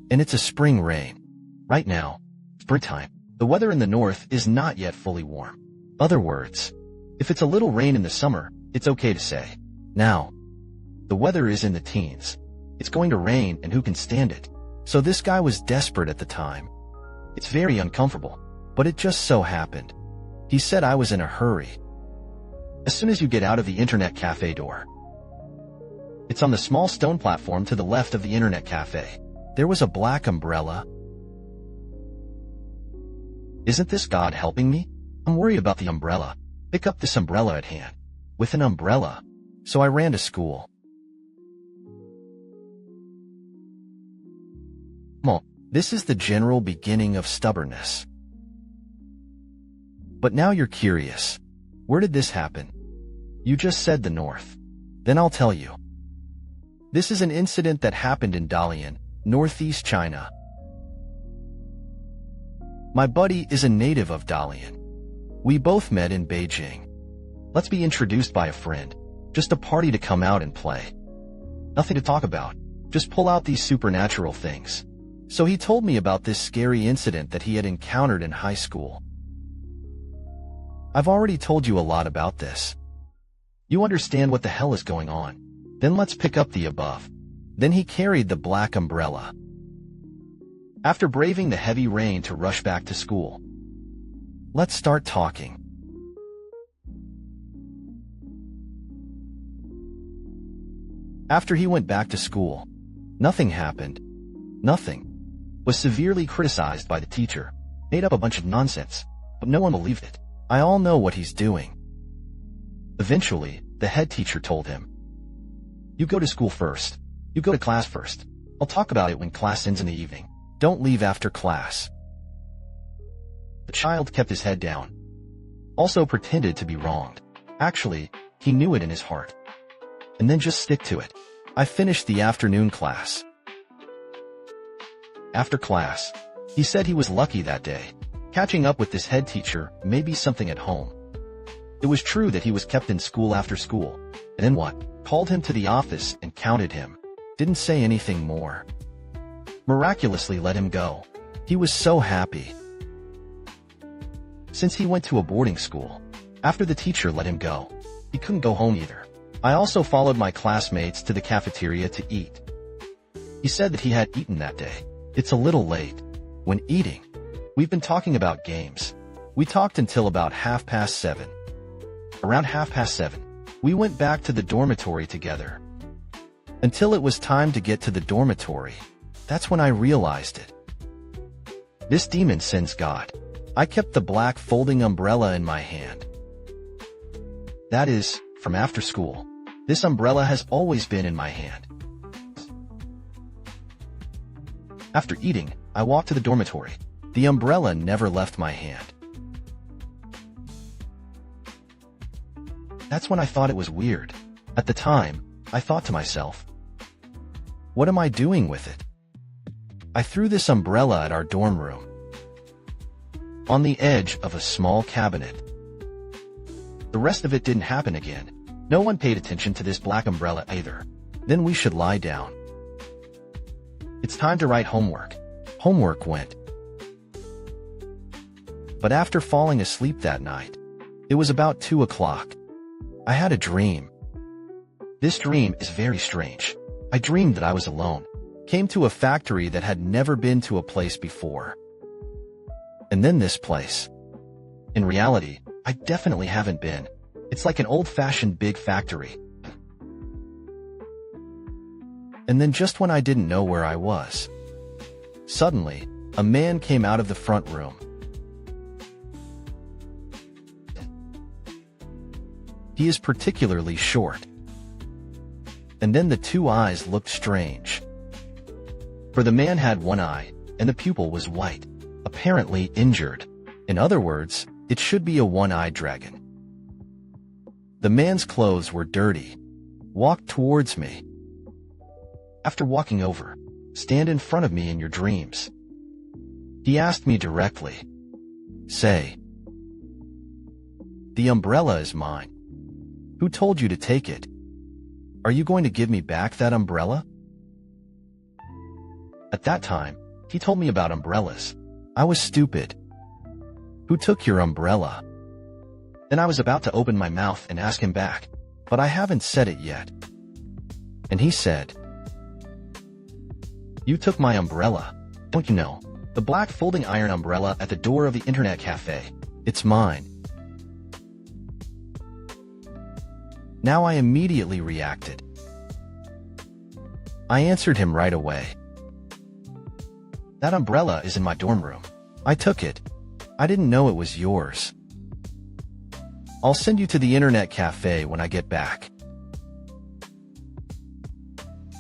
Speaker 1: And it's a spring rain. Right now, springtime. The weather in the north is not yet fully warm. Other words, if it's a little rain in the summer, it's okay to say. Now, the weather is in the teens. It's going to rain and who can stand it? So this guy was desperate at the time. It's very uncomfortable, but it just so happened. He said I was in a hurry. As soon as you get out of the internet cafe door, it's on the small stone platform to the left of the internet cafe. There was a black umbrella. Isn't this God helping me? I'm worried about the umbrella. Pick up this umbrella at hand. With an umbrella. So I ran to school. This is the general beginning of stubbornness. But now you're curious. Where did this happen? You just said the north. Then I'll tell you. This is an incident that happened in Dalian, northeast China. My buddy is a native of Dalian. We both met in Beijing. Let's be introduced by a friend. Just a party to come out and play. Nothing to talk about. Just pull out these supernatural things. So he told me about this scary incident that he had encountered in high school. I've already told you a lot about this. You understand what the hell is going on. Then let's pick up the above. Then he carried the black umbrella. After braving the heavy rain to rush back to school. Let's start talking. After he went back to school, nothing happened. Nothing. Was severely criticized by the teacher. Made up a bunch of nonsense. But no one believed it. I all know what he's doing. Eventually, the head teacher told him, "You go to school first. You go to class first. I'll talk about it when class ends in the evening. Don't leave after class." The child kept his head down. Also pretended to be wronged. Actually, he knew it in his heart. And then just stick to it. I finished the afternoon class. After class, he said he was lucky that day. Catching up with this head teacher, maybe something at home. It was true that he was kept in school after school. And then what? Called him to the office and counted him. Didn't say anything more. Miraculously let him go. He was so happy. Since he went to a boarding school, after the teacher let him go, he couldn't go home either. I also followed my classmates to the cafeteria to eat. He said that he had eaten that day. It's a little late. When eating, we've been talking about games. We talked until about 7:30. Around 7:30, we went back to the dormitory together. Until it was time to get to the dormitory. That's when I realized it. This demon sends God. I kept the black folding umbrella in my hand. That is, from after school. This umbrella has always been in my hand. After eating, I walked to the dormitory. The umbrella never left my hand. That's when I thought it was weird. At the time, I thought to myself, what am I doing with it? I threw this umbrella at our dorm room. On the edge of a small cabinet. The rest of it didn't happen again. No one paid attention to this black umbrella either. Then we should lie down. It's time to write homework. Homework went. But after falling asleep that night, it was about 2 o'clock. I had a dream. This dream is very strange. I dreamed that I was alone. Came to a factory that had never been to a place before. And then this place. In reality, I definitely haven't been. It's like an old-fashioned big factory. And then just when I didn't know where I was, suddenly, a man came out of the front room. He is particularly short. And then the two eyes looked strange. For the man had one eye, and the pupil was white, apparently injured. In other words, it should be a one-eyed dragon. The man's clothes were dirty. Walked towards me. After walking over, stand in front of me in your dreams. He asked me directly. Say, the umbrella is mine. Who told you to take it? Are you going to give me back that umbrella? At that time, he told me about umbrellas. I was stupid. Who took your umbrella? Then I was about to open my mouth and ask him back, but I haven't said it yet. And he said, you took my umbrella. Don't you know? The black folding iron umbrella at the door of the internet cafe. It's mine. Now I immediately reacted. I answered him right away. That umbrella is in my dorm room. I took it. I didn't know it was yours. I'll send you to the internet cafe when I get back.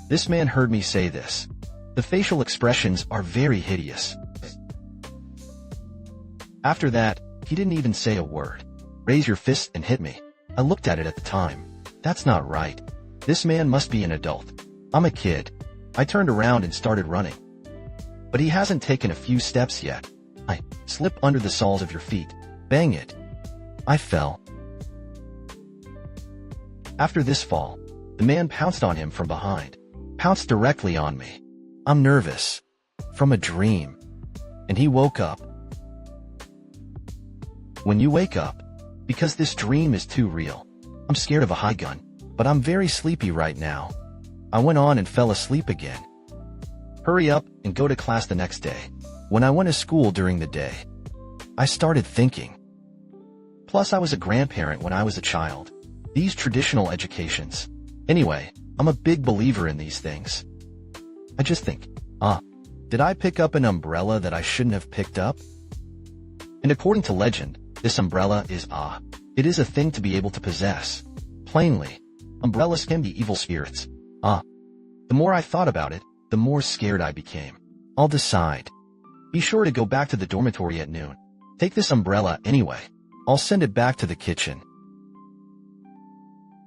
Speaker 1: This man heard me say this. The facial expressions are very hideous. After that, he didn't even say a word. Raise your fist and hit me. I looked at it at the time. That's not right. This man must be an adult. I'm a kid. I turned around and started running. But he hasn't taken a few steps yet. I slip under the soles of your feet. Bang it. I fell. After this fall, the man pounced on him from behind. pounced directly on me. I'm nervous. From a dream. And he woke up. When you wake up, because this dream is too real. I'm scared of a high gun, but I'm very sleepy right now. I went on and fell asleep again. Hurry up and go to class the next day. When I went to school during the day, I started thinking. Plus, I was a grandparent when I was a child. These traditional educations. Anyway, I'm a big believer in these things. I just think, did I pick up an umbrella that I shouldn't have picked up? And according to legend, this umbrella is it is a thing to be able to possess. Plainly, umbrellas can be evil spirits. The more I thought about it, the more scared I became. I'll decide. Be sure to go back to the dormitory at noon. Take this umbrella anyway. I'll send it back to the kitchen.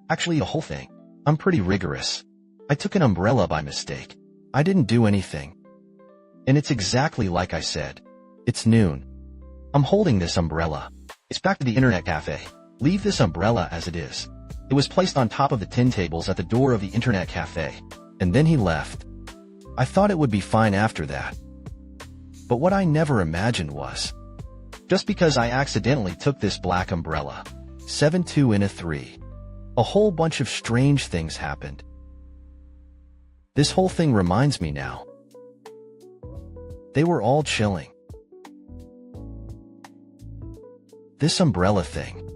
Speaker 1: Actually, the whole thing. I'm pretty rigorous. I took an umbrella by mistake. I didn't do anything. And it's exactly like I said. It's noon. I'm holding this umbrella. It's back to the internet cafe. Leave this umbrella as it is. It was placed on top of the tin tables at the door of the internet cafe. And then he left. I thought it would be fine after that. But what I never imagined was, just because I accidentally took this black umbrella, 7-2 in a 3, a whole bunch of strange things happened. This whole thing reminds me now. They were all chilling. This umbrella thing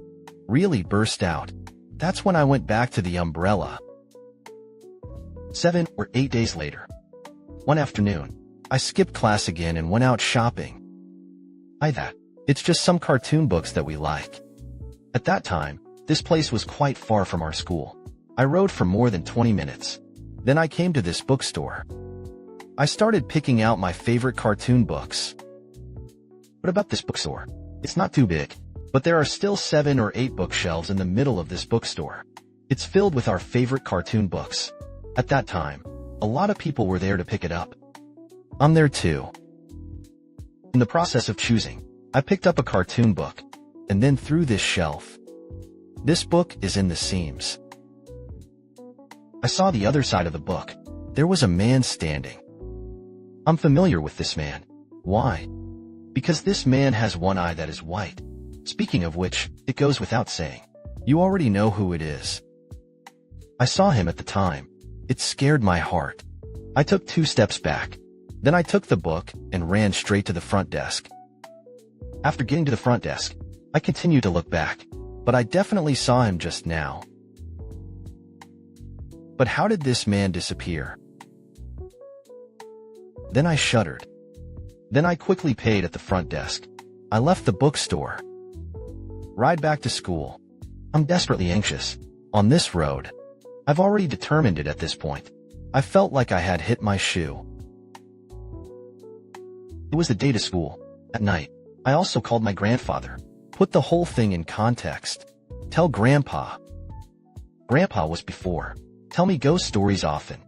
Speaker 1: really burst out. That's when I went back to the umbrella. 7 or 8 days later. One afternoon, I skipped class again and went out shopping. It's just some cartoon books that we like. At that time, this place was quite far from our school. I rode for more than 20 minutes. Then I came to this bookstore. I started picking out my favorite cartoon books. What about this bookstore? It's not too big, but there are still 7 or 8 bookshelves in the middle of this bookstore. It's filled with our favorite cartoon books. At that time, a lot of people were there to pick it up. I'm there too. In the process of choosing, I picked up a cartoon book, and then through this shelf. This book is in the seams. I saw the other side of the book. There was a man standing. I'm familiar with this man. Why? Because this man has one eye that is white. Speaking of which, it goes without saying. You already know who it is. I saw him at the time. It scared my heart. I took 2 steps back. Then I took the book and ran straight to the front desk. After getting to the front desk, I continued to look back, but I definitely saw him just now. But how did this man disappear? Then I shuddered. Then I quickly paid at the front desk. I left the bookstore. Ride back to school. I'm desperately anxious. On this road. I've already determined it at this point. I felt like I had hit my shoe. It was the day to school. At night, I also called my grandfather. Put the whole thing in context. Tell Grandpa. Grandpa was before. Tell me ghost stories often.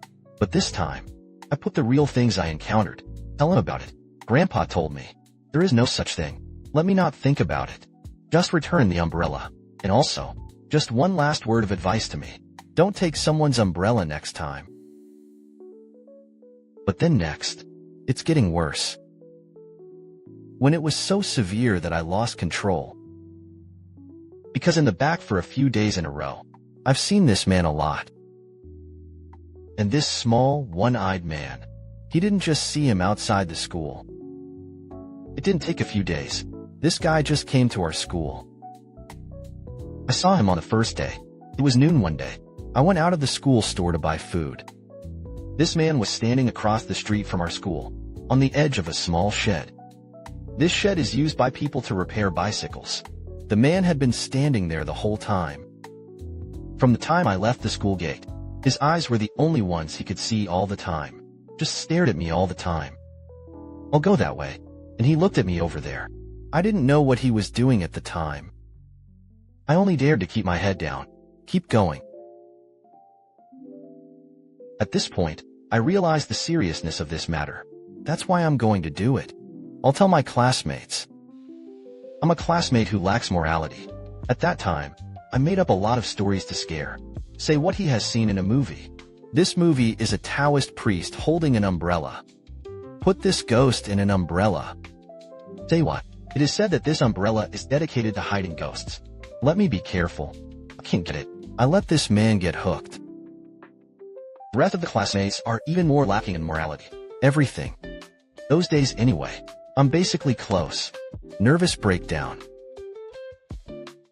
Speaker 1: But this time, I put the real things I encountered. Tell him about it. Grandpa told me. There is no such thing. Let me not think about it. Just return the umbrella. And also, just one last word of advice to me. Don't take someone's umbrella next time. But then next, it's getting worse. When it was so severe that I lost control. Because in the back for a few days in a row, I've seen this man a lot. And this small, one-eyed man, he didn't just see him outside the school. It didn't take a few days. This guy just came to our school. I saw him on the first day. It was noon one day. I went out of the school store to buy food. This man was standing across the street from our school, on the edge of a small shed. This shed is used by people to repair bicycles. The man had been standing there the whole time. From the time I left the school gate, his eyes were the only ones he could see all the time. Just stared at me all the time. I'll go that way. And he looked at me over there. I didn't know what he was doing at the time. I only dared to keep my head down. Keep going. At this point, I realized the seriousness of this matter. That's why I'm going to do it. I'll tell my classmates. I'm a classmate who lacks morality. At that time, I made up a lot of stories to scare. Say what he has seen in a movie. This movie is a Taoist priest holding an umbrella. Put this ghost in an umbrella. Say what? It is said that this umbrella is dedicated to hiding ghosts. Let me be careful. I can't get it. I let this man get hooked. The rest of the classmates are even more lacking in morality. Everything. Those days anyway. I'm basically close. Nervous breakdown.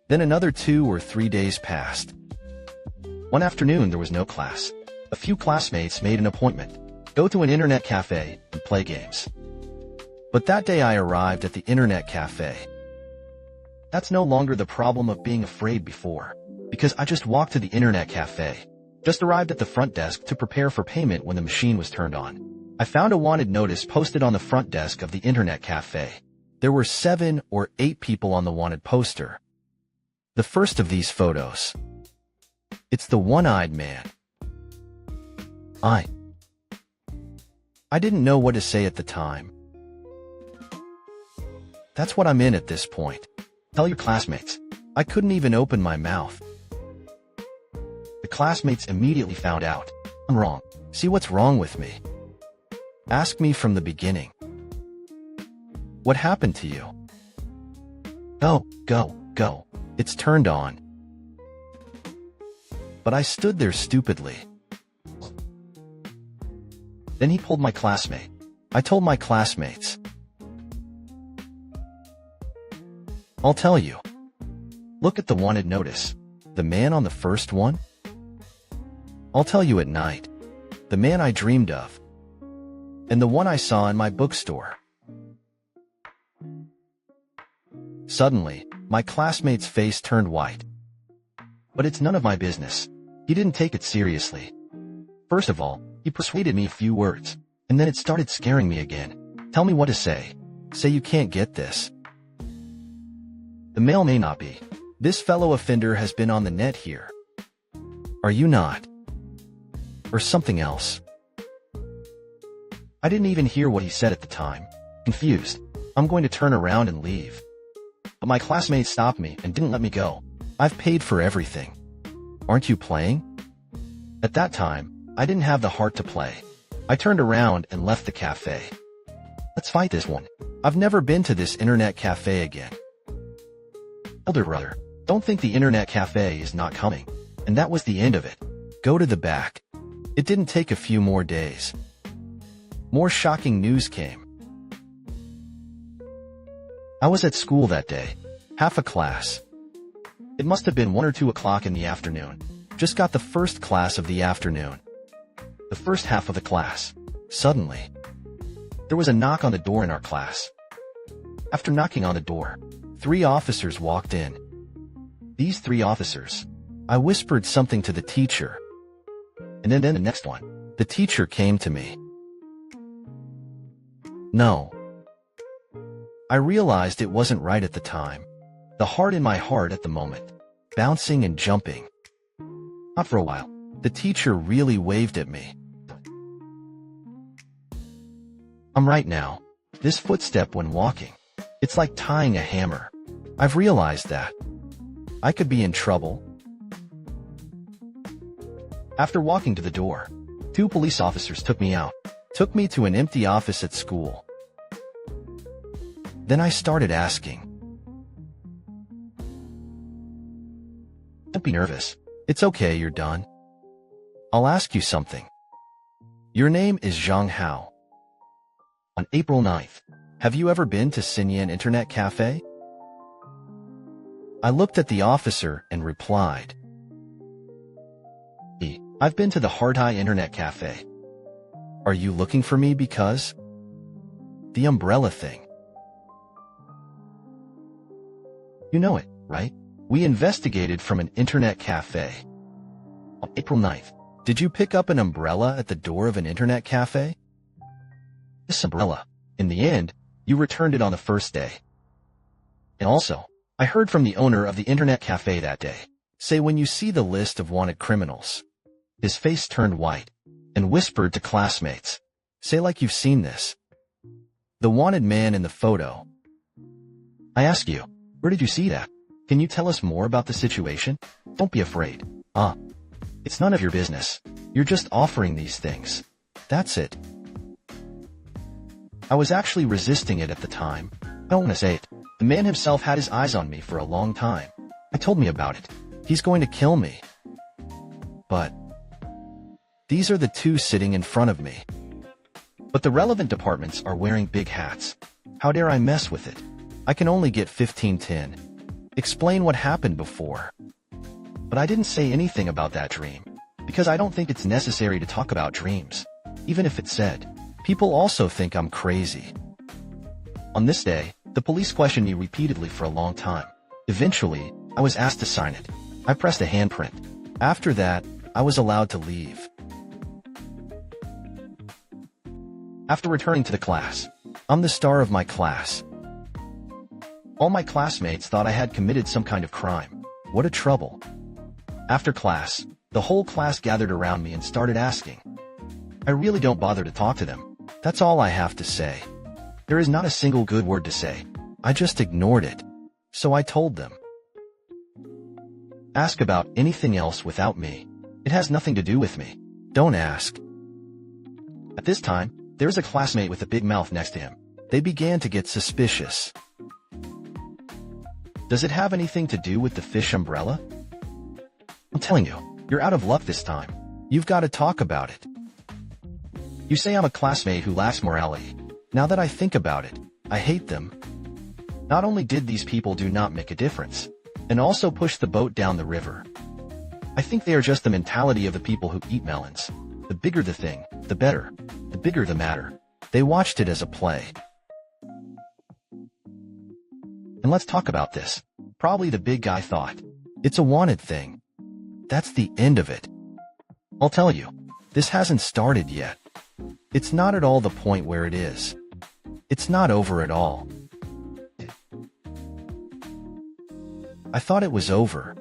Speaker 1: Then another 2 or 3 days passed. One afternoon there was no class. A few classmates made an appointment. Go to an internet cafe and play games. But that day I arrived at the internet cafe. That's no longer the problem of being afraid before, because I just walked to the internet cafe. Just arrived at the front desk to prepare for payment when the machine was turned on. I found a wanted notice posted on the front desk of the internet cafe. There were 7 or 8 people on the wanted poster. The first of these photos. It's the one-eyed man. I didn't know what to say at the time. That's what I'm in at this point. Tell your classmates. I couldn't even open my mouth. The classmates immediately found out. I'm wrong. See what's wrong with me. Ask me from the beginning. What happened to you? Go, go, go. It's turned on. But I stood there stupidly. Then he pulled my classmate. I told my classmates. I'll tell you. Look at the wanted notice. The man on the first one? I'll tell you at night. The man I dreamed of. And the one I saw in my bookstore. Suddenly, my classmate's face turned white. But it's none of my business. He didn't take it seriously. First of all, he persuaded me a few words, and then it started scaring me again. Tell me what to say. Say you can't get this. The mail may not be. This fellow offender has been on the net here. Are you not? Or something else? I didn't even hear what he said at the time. Confused. I'm going to turn around and leave. But my classmates stopped me and didn't let me go. I've paid for everything. Aren't you playing? At that time, I didn't have the heart to play. I turned around and left the cafe. Let's fight this one. I've never been to this internet cafe again. Elder brother, don't think the internet cafe is not coming. And that was the end of it. Go to the back. It didn't take a few more days. More shocking news came. I was at school that day. Half a class. It must have been 1 or 2 o'clock in the afternoon. Just got the first class of the afternoon. The first half of the class. Suddenly, there was a knock on the door in our class. After knocking on the door, 3 officers walked in. These 3 officers. I whispered something to the teacher. And then the next one. The teacher came to me. No. I realized it wasn't right at the time. The heart in my heart at the moment. Bouncing and jumping. Not for a while. The teacher really waved at me. I'm right now. This footstep when walking. It's like tying a hammer. I've realized that. I could be in trouble. After walking to the door, 2 police officers took me out. Took me to an empty office at school. Then I started asking. Don't be nervous. It's okay, you're done. I'll ask you something. Your name is Zhang Hao. On April 9th, have you ever been to Xinyan Internet Cafe? I looked at the officer and replied. I've been to the Hardhai Internet Cafe. Are you looking for me because? The umbrella thing. You know it, right? We investigated from an internet cafe. On April 9th, did you pick up an umbrella at the door of an internet cafe? This umbrella, in the end, you returned it on the first day. And also, I heard from the owner of the internet cafe that day. Say when you see the list of wanted criminals. His face turned white, and whispered to classmates. Say like you've seen this. The wanted man in the photo. I ask you, where did you see that? Can you tell us more about the situation? Don't be afraid. It's none of your business. You're just offering these things. That's it. I was actually resisting it at the time. I don't want to say it. The man himself had his eyes on me for a long time. He told me about it. He's going to kill me. But these are the two sitting in front of me. But the relevant departments are wearing big hats. How dare I mess with it? I can only get 1510. Explain what happened before. But I didn't say anything about that dream, because I don't think it's necessary to talk about dreams. Even if it's said, people also think I'm crazy. On this day, the police questioned me repeatedly for a long time. Eventually, I was asked to sign it. I pressed a handprint. After that, I was allowed to leave. After returning to the class, I'm the star of my class. All my classmates thought I had committed some kind of crime. What a trouble. After class, the whole class gathered around me and started asking. I really don't bother to talk to them. That's all I have to say. There is not a single good word to say. I just ignored it. So I told them. Ask about anything else without me. It has nothing to do with me. Don't ask. At this time, there was a classmate with a big mouth next to him. They began to get suspicious. Does it have anything to do with the fish umbrella? I'm telling you, you're out of luck this time. You've got to talk about it. You say I'm a classmate who lacks morality. Now that I think about it, I hate them. Not only did these people do not make a difference, and also push the boat down the river. I think they are just the mentality of the people who eat melons. The bigger the thing, the better. The bigger the matter. They watched it as a play. And let's talk about this. Probably the big guy thought, it's a wanted thing. That's the end of it. I'll tell you, this hasn't started yet. It's not at all the point where it is. It's not over at all. I thought it was over.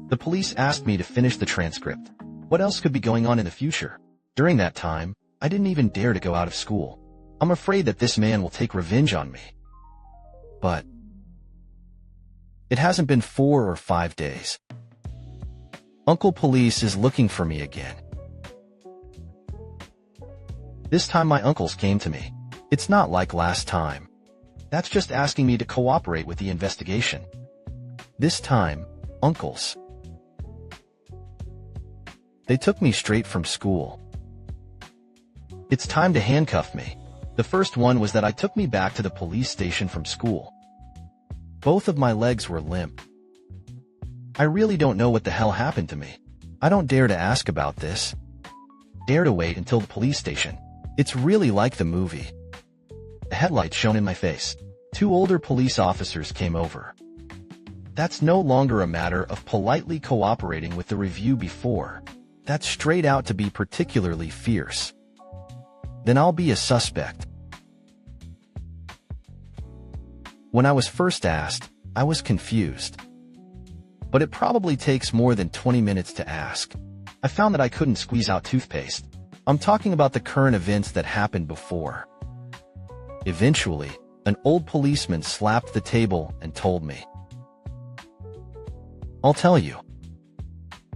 Speaker 1: The police asked me to finish the transcript. What else could be going on in the future? During that time, I didn't even dare to go out of school. I'm afraid that this man will take revenge on me. But it hasn't been 4 or 5 days. Uncle Police is looking for me again. This time my uncles came to me. It's not like last time. That's just asking me to cooperate with the investigation. This time, uncles. They took me straight from school. It's time to handcuff me. The first one was that I took me back to the police station from school. Both of my legs were limp. I really don't know what the hell happened to me. I don't dare to ask about this. Dare to wait until the police station. It's really like the movie. The headlights shone in my face. 2 older police officers came over. That's no longer a matter of politely cooperating with the review before. That's straight out to be particularly fierce. Then I'll be a suspect. When I was first asked, I was confused. But it probably takes more than 20 minutes to ask. I found that I couldn't squeeze out toothpaste. I'm talking about the current events that happened before. Eventually, an old policeman slapped the table and told me, I'll tell you.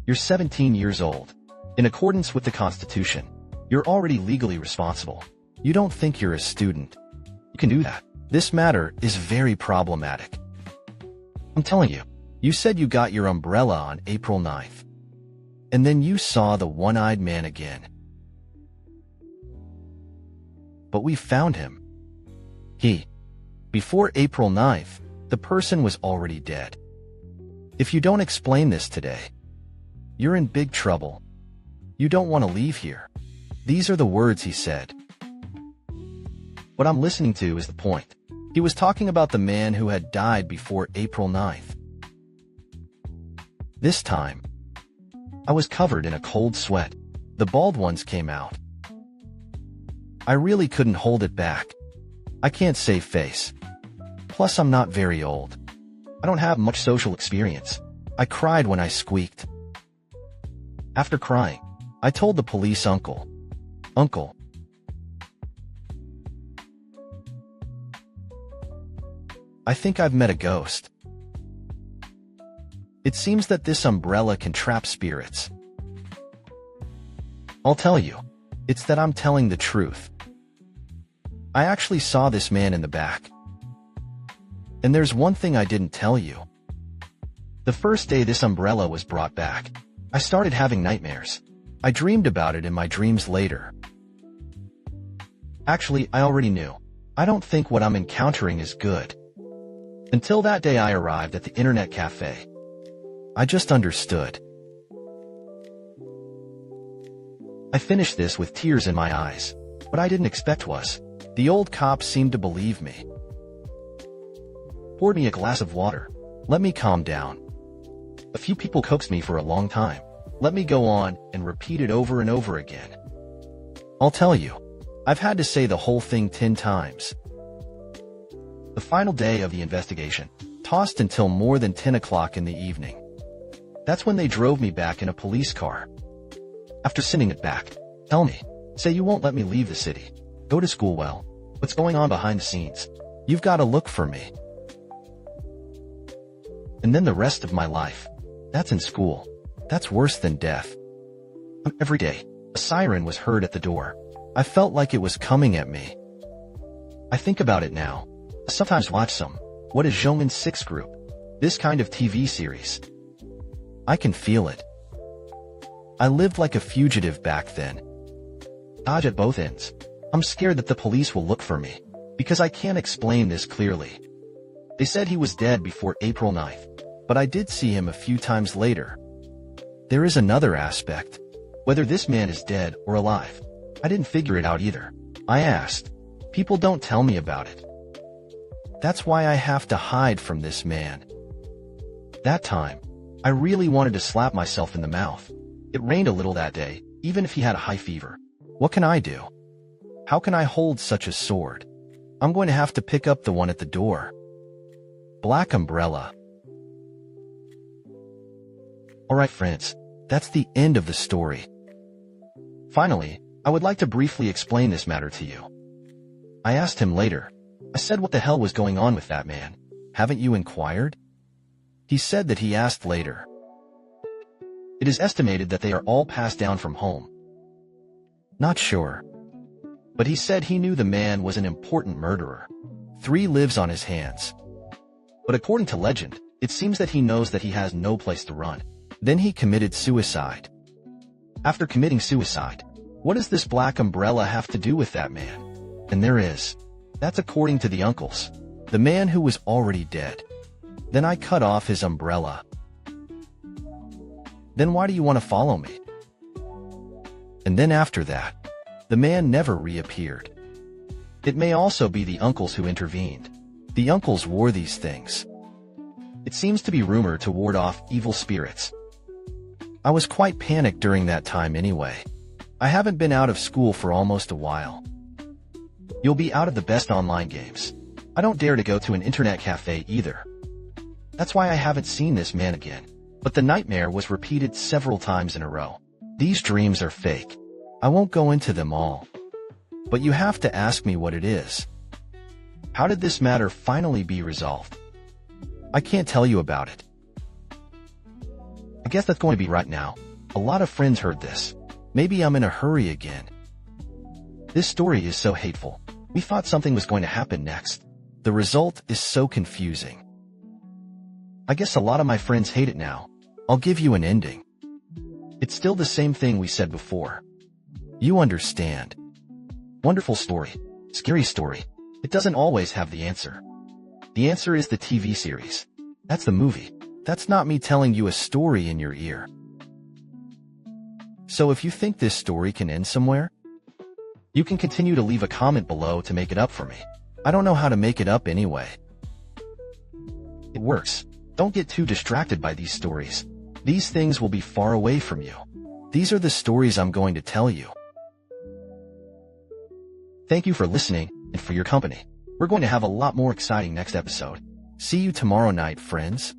Speaker 1: You're 17 years old. In accordance with the Constitution, you're already legally responsible. You don't think you're a student. You can do that. This matter is very problematic. I'm telling you, you said you got your umbrella on April 9th. And then you saw the one-eyed man again. But we found him. Before April 9th, the person was already dead. If you don't explain this today, you're in big trouble. You don't want to leave here. These are the words he said. What I'm listening to is the point. He was talking about the man who had died before April 9th. This time, I was covered in a cold sweat. The bald ones came out. I really couldn't hold it back. I can't save face. Plus, I'm not very old. I don't have much social experience. I cried when I squeaked. After crying, I told the police uncle, Uncle, I think I've met a ghost. It seems that this umbrella can trap spirits. I'll tell you. It's that I'm telling the truth. I actually saw this man in the back. And there's one thing I didn't tell you. The first day this umbrella was brought back, I started having nightmares. I dreamed about it in my dreams later. Actually, I already knew. I don't think what I'm encountering is good. Until that day I arrived at the internet cafe. I just understood. I finished this with tears in my eyes. What I didn't expect was, the old cop seemed to believe me. Poured me a glass of water. Let me calm down. A few people coaxed me for a long time. Let me go on and repeat it over and over again. I'll tell you, I've had to say the whole thing 10 times. The final day of the investigation tossed until more than 10 o'clock in the evening. That's when they drove me back in a police car. After sending it back, tell me, say you won't let me leave the city. Go to school well. What's going on behind the scenes? You've got to look for me. And then the rest of my life. That's in school. That's worse than death. Every day, a siren was heard at the door. I felt like it was coming at me. I think about it now. I sometimes watch some, what is Zhongmen's 6 group? This kind of TV series. I can feel it. I lived like a fugitive back then. Dodge at both ends. I'm scared that the police will look for me, because I can't explain this clearly. They said he was dead before April 9th, but I did see him a few times later. There is another aspect. Whether this man is dead or alive, I didn't figure it out either. I asked. People don't tell me about it. That's why I have to hide from this man. That time, I really wanted to slap myself in the mouth. It rained a little that day, even if he had a high fever. What can I do? How can I hold such a sword? I'm going to have to pick up the one at the door. Black umbrella. Alright friends, that's the end of the story. Finally, I would like to briefly explain this matter to you. I asked him later. I said what the hell was going on with that man? Haven't you inquired? He said that he asked later. It is estimated that they are all passed down from home. Not sure. But he said he knew the man was an important murderer. 3 lives on his hands. But according to legend, it seems that he knows that he has no place to run. Then he committed suicide. After committing suicide, what does this black umbrella have to do with that man? And there is. That's according to the uncles. The man who was already dead. Then I cut off his umbrella. Then why do you want to follow me? And then after that, the man never reappeared. It may also be the uncles who intervened. The uncles wore these things. It seems to be rumored to ward off evil spirits. I was quite panicked during that time anyway. I haven't been out of school for almost a while. You'll be out of the best online games. I don't dare to go to an internet cafe either. That's why I haven't seen this man again. But the nightmare was repeated several times in a row. These dreams are fake. I won't go into them all. But you have to ask me what it is. How did this matter finally be resolved? I can't tell you about it. I guess that's going to be right now. A lot of friends heard this. Maybe I'm in a hurry again. This story is so hateful. We thought something was going to happen next. The result is so confusing. I guess a lot of my friends hate it now. I'll give you an ending. It's still the same thing we said before. You understand. Wonderful story. Scary story. It doesn't always have the answer. The answer is the TV series. That's the movie. That's not me telling you a story in your ear. So if you think this story can end somewhere, you can continue to leave a comment below to make it up for me. I don't know how to make it up anyway. It works. Don't get too distracted by these stories. These things will be far away from you. These are the stories I'm going to tell you. Thank you for listening and for your company. We're going to have a lot more exciting next episode. See you tomorrow night, friends.